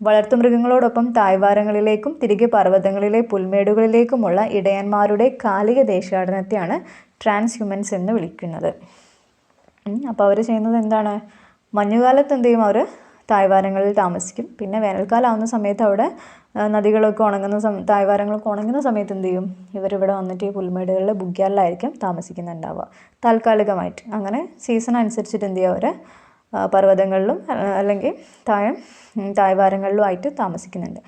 വളർത്തുമൃഗങ്ങളോടൊപ്പം തായ്വാരങ്ങളിലേക്കും തിരികെ പർവ്വതങ്ങളിലെ പുൽമേടുകളിലേക്കുമുള്ള ഇടയന്മാരുടെ കാലിക ദേശാടനത്തെയാണ് ട്രാൻസ് ഹ്യൂമൻസ് എന്ന് വിളിക്കുന്നത്. അപ്പോൾ അവർ ചെയ്യുന്നത് എന്താണ്? മഞ്ഞുകാലത്ത് എന്ത് ചെയ്യും? അവർ തായ്വാരങ്ങളിൽ താമസിക്കും. പിന്നെ വേനൽക്കാലം ആവുന്ന സമയത്ത് അവിടെ നദികളൊക്കെ തായ്വാരങ്ങളൊക്കെ ഉണങ്ങുന്ന സമയത്ത് എന്ത് ചെയ്യും? ഇവരിവിടെ വന്നിട്ട് ഈ പുൽമേടുകളിൽ ബുഗ്യാലിലായിരിക്കും താമസിക്കുന്നുണ്ടാവുക താൽക്കാലികമായിട്ട്. അങ്ങനെ സീസൺ അനുസരിച്ചിട്ട് എന്ത് ചെയ്യുക? അവർ പർവ്വതങ്ങളിലും അല്ലെങ്കിൽ തായ്വാരങ്ങളിലും ആയിട്ട് താമസിക്കുന്നുണ്ട്.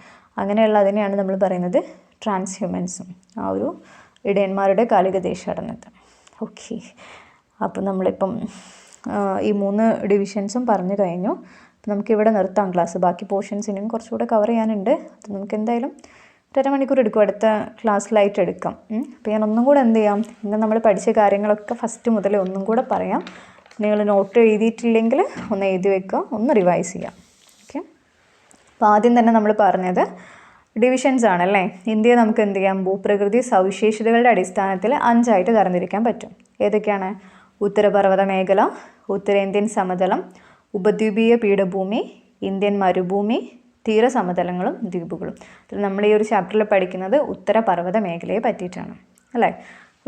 അങ്ങനെയുള്ള അതിനെയാണ് നമ്മൾ പറയുന്നത് ട്രാൻസ് ഹ്യൂമൻസും, ആ ഒരു ഇടയന്മാരുടെ കാലിക ദേശാടനത്തെ. ഓക്കെ, അപ്പം നമ്മളിപ്പം ഈ 3 ഡിവിഷൻസും പറഞ്ഞു കഴിഞ്ഞു. നമുക്കിവിടെ നിർത്താം ക്ലാസ്. ബാക്കി പോർഷൻസ് ഇനിയും കുറച്ചുകൂടെ കവർ ചെയ്യാനുണ്ട്. അത് നമുക്ക് എന്തായാലും 1.5 മണിക്കൂർ എടുക്കും, അടുത്ത ക്ലാസ്സിലായിട്ട് എടുക്കാം. അപ്പോൾ ഞാൻ ഒന്നും കൂടെ എന്ത് ചെയ്യാം, ഇന്ന് നമ്മൾ പഠിച്ച കാര്യങ്ങളൊക്കെ ഫസ്റ്റ് മുതലേ ഒന്നും കൂടെ പറയാം. നിങ്ങൾ നോട്ട് എഴുതിയിട്ടില്ലെങ്കിൽ ഒന്ന് എഴുതി വെക്കുക, ഒന്ന് റിവൈസ് ചെയ്യാം. ഓക്കെ, അപ്പോൾ ആദ്യം തന്നെ നമ്മൾ പറഞ്ഞത് ഡിവിഷൻസ് ആണല്ലേ. ഇന്ത്യയെ നമുക്ക് എന്ത് ചെയ്യാം? ഭൂപ്രകൃതി സവിശേഷതകളുടെ അടിസ്ഥാനത്തിൽ 5 ആയിട്ട് തരംതിരിക്കാൻ പറ്റും. ഏതൊക്കെയാണ്? ഉത്തരപർവ്വത മേഖല, ഉത്തരേന്ത്യൻ സമതലം, ഉപദ്വീപീയ പീഠഭൂമി, ഇന്ത്യൻ മരുഭൂമി, തീരസമതലങ്ങളും ദ്വീപുകളും. അതിൽ നമ്മൾ ഈ ഒരു ചാപ്റ്ററിൽ പഠിക്കുന്നത് ഉത്തരപർവ്വത മേഖലയെ പറ്റിയിട്ടാണ് അല്ലേ.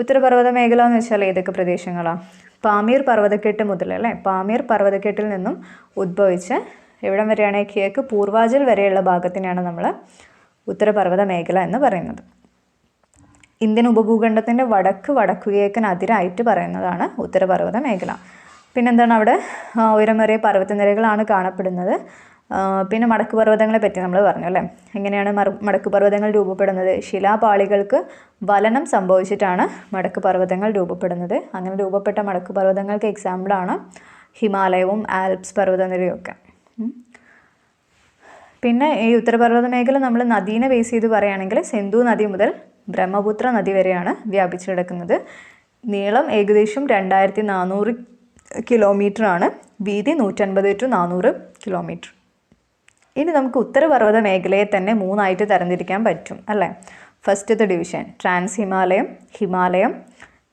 ഉത്തരപർവ്വത മേഖല എന്ന് വെച്ചാൽ ഏതൊക്കെ പ്രദേശങ്ങളാണ്? പാമീർ പർവ്വതക്കെട്ട് മുതൽ അല്ലേ, പാമീർ പർവ്വതക്കെട്ടിൽ നിന്നും ഉദ്ഭവിച്ച് എവിടം വരെയാണ്? കിഴക്ക് പൂർവാചൽ വരെയുള്ള ഭാഗത്തിനാണ് നമ്മൾ ഉത്തരപർവ്വത മേഖല എന്ന് പറയുന്നത്. ഇന്ത്യൻ ഉപഭൂഖണ്ഡത്തിൻ്റെ വടക്കുകിഴക്കൻ അതിരായിട്ട് പറയുന്നതാണ് ഉത്തരപർവ്വത മേഖല. പിന്നെന്താണ്? അവിടെ ഉയരമേറിയ പർവ്വതനിരകളാണ് കാണപ്പെടുന്നത്. പിന്നെ മടക്ക് പർവ്വതങ്ങളെ പറ്റി നമ്മൾ പറഞ്ഞു അല്ലേ. എങ്ങനെയാണ് മടക്ക് പർവ്വതങ്ങൾ രൂപപ്പെടുന്നത്? ശിലാപാളികൾക്ക് വലനം സംഭവിച്ചിട്ടാണ് മടക്ക് പർവ്വതങ്ങൾ രൂപപ്പെടുന്നത്. അങ്ങനെ രൂപപ്പെട്ട മടക്ക് പർവ്വതങ്ങൾക്ക് എക്സാമ്പിളാണ് ഹിമാലയവും ആൽപ്സ് പർവ്വതനിരയൊക്കെ. പിന്നെ ഈ ഉത്തരപർവ്വത മേഖല നമ്മൾ നദീനെ ബേസ് ചെയ്ത് പറയുകയാണെങ്കിൽ സിന്ധു നദി മുതൽ ബ്രഹ്മപുത്ര നദി വരെയാണ് വ്യാപിച്ചു കിടക്കുന്നത്. നീളം ഏകദേശം 2400 കിലോമീറ്ററാണ്, വീതി 150 to 400 കിലോമീറ്റർ. ഇനി നമുക്ക് ഉത്തരപർവ്വത മേഖലയെ തന്നെ 3ആയിട്ട് തരംതിരിക്കാൻ പറ്റും അല്ലേ. ഫസ്റ്റത്തെ ഡിവിഷൻ ട്രാൻസ് ഹിമാലയം, ഹിമാലയം,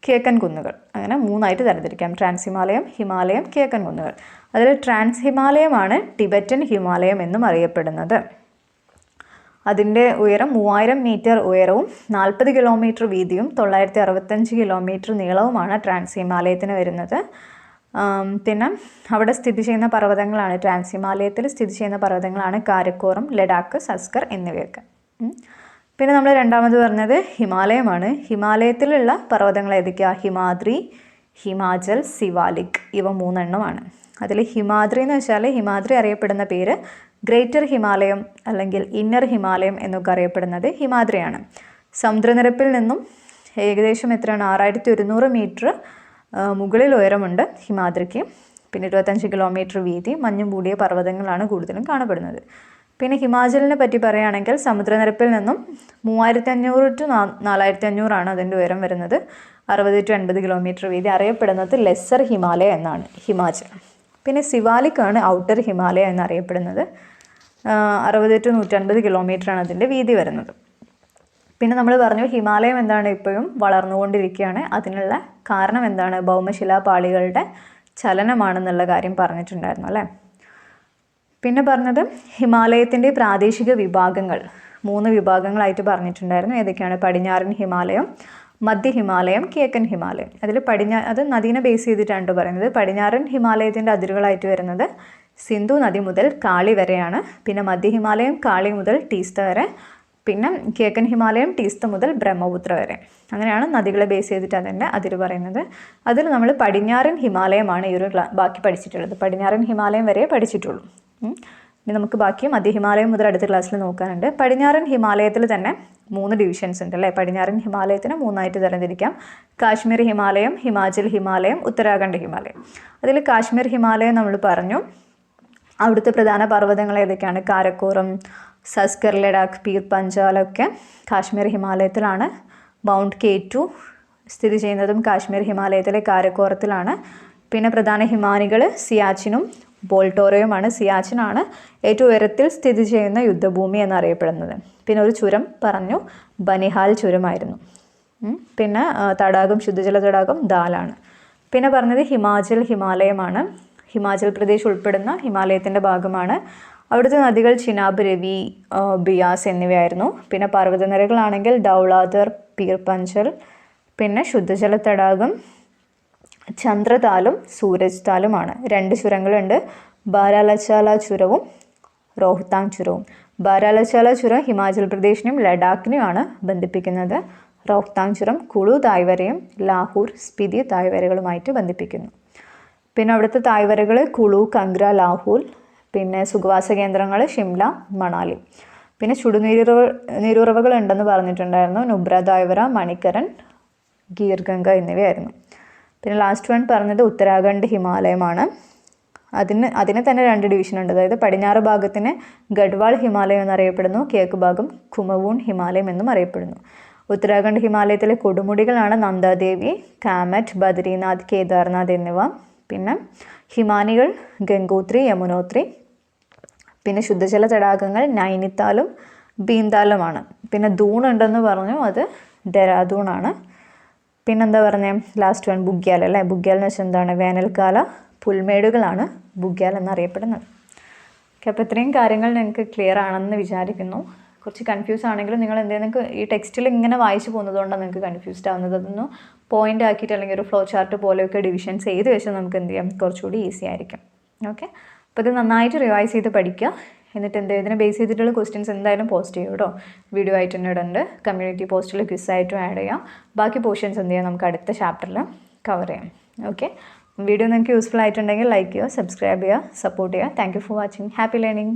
കിഴക്കൻ കുന്നുകൾ. അങ്ങനെ 3ആയിട്ട് തരംതിരിക്കാം. ട്രാൻസ് ഹിമാലയം, ഹിമാലയം, കിഴക്കൻ കുന്നുകൾ. അതിൽ ട്രാൻസ് ഹിമാലയമാണ് ടിബറ്റൻ ഹിമാലയം എന്നും അറിയപ്പെടുന്നത്. അതിൻ്റെ ഉയരം 3000 മീറ്റർ ഉയരവും 40 കിലോമീറ്റർ വീതിയും 965 കിലോമീറ്റർ നീളവുമാണ് ട്രാൻസ് ഹിമാലയത്തിന് വരുന്നത്. പിന്നെ അവിടെ സ്ഥിതി ചെയ്യുന്ന പർവ്വതങ്ങളാണ്, ട്രാൻസ് ഹിമാലയത്തിൽ സ്ഥിതി ചെയ്യുന്ന പർവ്വതങ്ങളാണ് കാരക്കോറം, ലഡാക്ക്, സസ്കർ എന്നിവയൊക്കെ. പിന്നെ നമ്മൾ രണ്ടാമത് പറഞ്ഞത് ഹിമാലയമാണ്. ഹിമാലയത്തിലുള്ള പർവ്വതങ്ങൾ ഏതൊക്കെയാണ്? ഹിമാദ്രി, ഹിമാചൽ, സിവാലിക്, ഇവ 3 അതിൽ ഹിമാദ്രി എന്ന് വെച്ചാൽ ഹിമാദ്രി അറിയപ്പെടുന്ന പേര് ഗ്രേറ്റർ ഹിമാലയം അല്ലെങ്കിൽ ഇന്നർ ഹിമാലയം എന്നൊക്കെ അറിയപ്പെടുന്നത് ഹിമാദ്രിയാണ്. സമുദ്രനിരപ്പിൽ നിന്നും ഏകദേശം എത്രയാണ്? 6100 മീറ്റർ മുകളിൽ ഉയരമുണ്ട് ഹിമാദ്രിക്ക്. പിന്നെ 25 കിലോമീറ്റർ വീതി, മഞ്ഞും കൂടിയ പർവ്വതങ്ങളാണ് കൂടുതലും കാണപ്പെടുന്നത്. പിന്നെ ഹിമാചലിനെ പറ്റി പറയുകയാണെങ്കിൽ സമുദ്രനിരപ്പിൽ നിന്നും 3500 to 4500 അതിൻ്റെ ഉയരം വരുന്നത്. 60 to 80 കിലോമീറ്റർ വീതി, അറിയപ്പെടുന്നത് ലെസ്സർ ഹിമാലയ എന്നാണ് ഹിമാചൽ. പിന്നെ സിവാലിക്കാണ് ഔട്ടർ ഹിമാലയ എന്നറിയപ്പെടുന്നത്. 60 to 150 കിലോമീറ്ററാണ് അതിൻ്റെ വീതി വരുന്നത്. പിന്നെ നമ്മൾ പറഞ്ഞു ഹിമാലയം എന്താണ് ഇപ്പോഴും വളർന്നുകൊണ്ടിരിക്കുകയാണ്. അതിനുള്ള കാരണം എന്താണ്? ഭൗമശിലാപാളികളുടെ ചലനമാണെന്നുള്ള കാര്യം പറഞ്ഞിട്ടുണ്ടായിരുന്നു അല്ലേ. പിന്നെ പറഞ്ഞത് ഹിമാലയത്തിൻ്റെ പ്രാദേശിക വിഭാഗങ്ങൾ 3 വിഭാഗങ്ങളായിട്ട് പറഞ്ഞിട്ടുണ്ടായിരുന്നു. ഏതൊക്കെയാണ്? പടിഞ്ഞാറൻ ഹിമാലയം, മധ്യ ഹിമാലയം, കിഴക്കൻ ഹിമാലയം. അതിൽ അത് നദീനെ ബേസ് ചെയ്തിട്ടാണ് പറയുന്നത്. പടിഞ്ഞാറൻ ഹിമാലയത്തിൻ്റെ അതിരുകളായിട്ട് വരുന്നത് സിന്ധു നദി മുതൽ കാളി വരെയാണ്. പിന്നെ മധ്യ ഹിമാലയം കാളി മുതൽ ടീസ്ത വരെ. പിന്നെ കിഴക്കൻ ഹിമാലയം ടീസ്ത മുതൽ ബ്രഹ്മപുത്ര വരെ. അങ്ങനെയാണ് നദികളെ ബേസ് ചെയ്തിട്ട് അതിൻ്റെ അതിര് പറയുന്നത്. അതിൽ നമ്മൾ പടിഞ്ഞാറൻ ഹിമാലയമാണ് ഈ ഒരു ബാക്കി പഠിച്ചിട്ടുള്ളത്. പടിഞ്ഞാറൻ ഹിമാലയം വരെ പഠിച്ചിട്ടുള്ളൂ. ഇനി നമുക്ക് ബാക്കി മധ്യ ഹിമാലയം മുതൽ അടുത്ത ക്ലാസ്സിൽ നോക്കാനുണ്ട്. പടിഞ്ഞാറൻ ഹിമാലയത്തിൽ തന്നെ 3 ഡിവിഷൻസ് ഉണ്ട് അല്ലേ. പടിഞ്ഞാറൻ ഹിമാലയത്തിന് 3ആയിട്ട് തരംതിരിക്കാം. കാശ്മീർ ഹിമാലയം, ഹിമാചൽ ഹിമാലയം, ഉത്തരാഖണ്ഡ് ഹിമാലയം. അതിൽ കാശ്മീർ ഹിമാലയം നമ്മൾ പറഞ്ഞു. അവിടുത്തെ പ്രധാന പർവ്വതങ്ങൾ ഏതൊക്കെയാണ്? കാരക്കോറം, സസ്കർ, ലഡാക്ക്, പീർ പഞ്ചാലൊക്കെ കാശ്മീർ ഹിമാലയത്തിലാണ്. മൗണ്ട് K2 സ്ഥിതി ചെയ്യുന്നതും കാശ്മീർ ഹിമാലയത്തിലെ കാരക്കോറത്തിലാണ്. പിന്നെ പ്രധാന ഹിമാനികൾ സിയാച്ചിനും ബോൾട്ടോറയുമാണ്. സിയാച്ചിനാണ് ഏറ്റവും ഉയരത്തിൽ സ്ഥിതി ചെയ്യുന്ന യുദ്ധഭൂമി എന്നറിയപ്പെടുന്നത്. പിന്നെ ഒരു ചുരം പറഞ്ഞു, ബനിഹാൽ ചുരമായിരുന്നു. പിന്നെ തടാകം, ശുദ്ധജല തടാകം ദാലാണ്. പിന്നെ പറഞ്ഞത് ഹിമാചൽ ഹിമാലയമാണ്. ഹിമാചൽ പ്രദേശ് ഉൾപ്പെടുന്ന ഹിമാലയത്തിൻ്റെ ഭാഗമാണ്. അവിടുത്തെ നദികൾ ചിനാബ്, രവി, ബിയാസ് എന്നിവയായിരുന്നു. പിന്നെ പർവ്വതനിരകളാണെങ്കിൽ ധൗളാധർ, പീർ പഞ്ചൽ, പിന്നെ ശുദ്ധജല തടാകം ചന്ദ്രതാലും സൂരജ് താലുമാണ്. 2 ചുരങ്ങളുണ്ട്, ബാരാലച്ചാല ചുരവും റോഹ്താങ് ചുരവും. ബാരാലച്ചാല ചുരം ഹിമാചൽ പ്രദേശിനും ലഡാക്കിനുമാണ് ബന്ധിപ്പിക്കുന്നത്. റോഹ്താങ് ചുരം കുളു തായ്വരയും ലാഹോർ, സ്പിതി തായ്വരകളുമായിട്ട് ബന്ധിപ്പിക്കുന്നു. പിന്നെ അവിടുത്തെ തായ്വരകൾ കുളു, കംഗ്ര, ലാഹോർ. പിന്നെ സുഖവാസ കേന്ദ്രങ്ങൾ ഷിംല, മണാലി. പിന്നെ നീരുറവകൾ ഉണ്ടെന്ന് പറഞ്ഞിട്ടുണ്ടായിരുന്നു. നുബ്ര തായ്വര, മണിക്കരൻ, ഗീർഗംഗ എന്നിവയായിരുന്നു. പിന്നെ ലാസ്റ്റ് വൺ പറഞ്ഞത് ഉത്തരാഖണ്ഡ് ഹിമാലയമാണ്. അതിന് തന്നെ 2 ഡിവിഷൻ ഉണ്ട്. അതായത് പടിഞ്ഞാറ് ഭാഗത്തിന് ഗഡ്വാൾ ഹിമാലയം എന്നറിയപ്പെടുന്നു. കിഴക്ക് ഭാഗം കുമവൂൺ ഹിമാലയം എന്നും അറിയപ്പെടുന്നു. ഉത്തരാഖണ്ഡ് ഹിമാലയത്തിലെ കൊടുമുടികളാണ് നന്ദാദേവി, കാമറ്റ്, ബദ്രീനാഥ്, കേദാർനാഥ് എന്നിവ. പിന്നെ ഹിമാനികൾ ഗംഗോത്രി, യമുനോത്രി. പിന്നെ ശുദ്ധജല തടാകങ്ങൾ നൈനിത്താലും ഭീംതാലുമാണ്. പിന്നെ ദൂൺ ഉണ്ടെന്ന് പറഞ്ഞു, അത് ഡെറാദൂണാണ്. പിന്നെന്താ പറഞ്ഞത്? ലാസ്റ്റ് വൺ ബുഗ്യാൽ അല്ലേ. ബുഗ്യാൽ എന്ന് വെച്ചാൽ എന്താണ്? വേനൽക്കാല പുൽമേടുകളാണ് ബുഗ്യാൽ എന്നറിയപ്പെടുന്നത്. ഓക്കെ, അപ്പോൾ ഇത്രയും കാര്യങ്ങൾ നിങ്ങൾക്ക് ക്ലിയർ ആണെന്ന് വിചാരിക്കുന്നു. കുറച്ച് കൺഫ്യൂസ് ആണെങ്കിലും നിങ്ങൾ നിങ്ങൾക്ക് ഈ ടെക്സ്റ്റിൽ ഇങ്ങനെ വായിച്ചു പോകുന്നതുകൊണ്ടാണ് നിങ്ങൾക്ക് കൺഫ്യൂസ്ഡ് ആവുന്നത്. അതൊന്ന് പോയിൻ്റ് ആക്കിയിട്ട് അല്ലെങ്കിൽ ഒരു ഫ്ലോ ചാർട്ട് പോലെയൊക്കെ ഡിവിഷൻസ് ചെയ്ത് വെച്ചാൽ നമുക്ക് എന്ത് ചെയ്യാം, കുറച്ചുകൂടി ഈസി ആയിരിക്കും. ഓക്കെ, അപ്പോൾ ഇത് നന്നായിട്ട് റിവൈസ് ചെയ്ത് പഠിക്കുക. എന്നിട്ട് ഇതിനെ ബേസ് ചെയ്തിട്ടുള്ള ക്വസ്റ്റ്യൻസ് എന്തായാലും പോസ്റ്റ് ചെയ്യും കേട്ടോ. വീഡിയോ ആയിട്ട് തന്നെ ഇടുന്നുണ്ട്. കമ്മ്യൂണിറ്റി പോസ്റ്റിൽ ക്വിസായിട്ടും ആഡ് ചെയ്യാം. ബാക്കി പോർഷൻസ് എന്ത് ചെയ്യാം, നമുക്ക് അടുത്ത ചാപ്റ്ററിൽ കവർ ചെയ്യാം. ഓക്കെ, വീഡിയോ നിങ്ങൾക്ക് യൂസ്ഫുൾ ആയിട്ടുണ്ടെങ്കിൽ ലൈക്ക് ചെയ്യുക, സബ്സ്ക്രൈബ് ചെയ്യുക, സപ്പോർട്ട് ചെയ്യുക. Thank you for watching. Happy learning.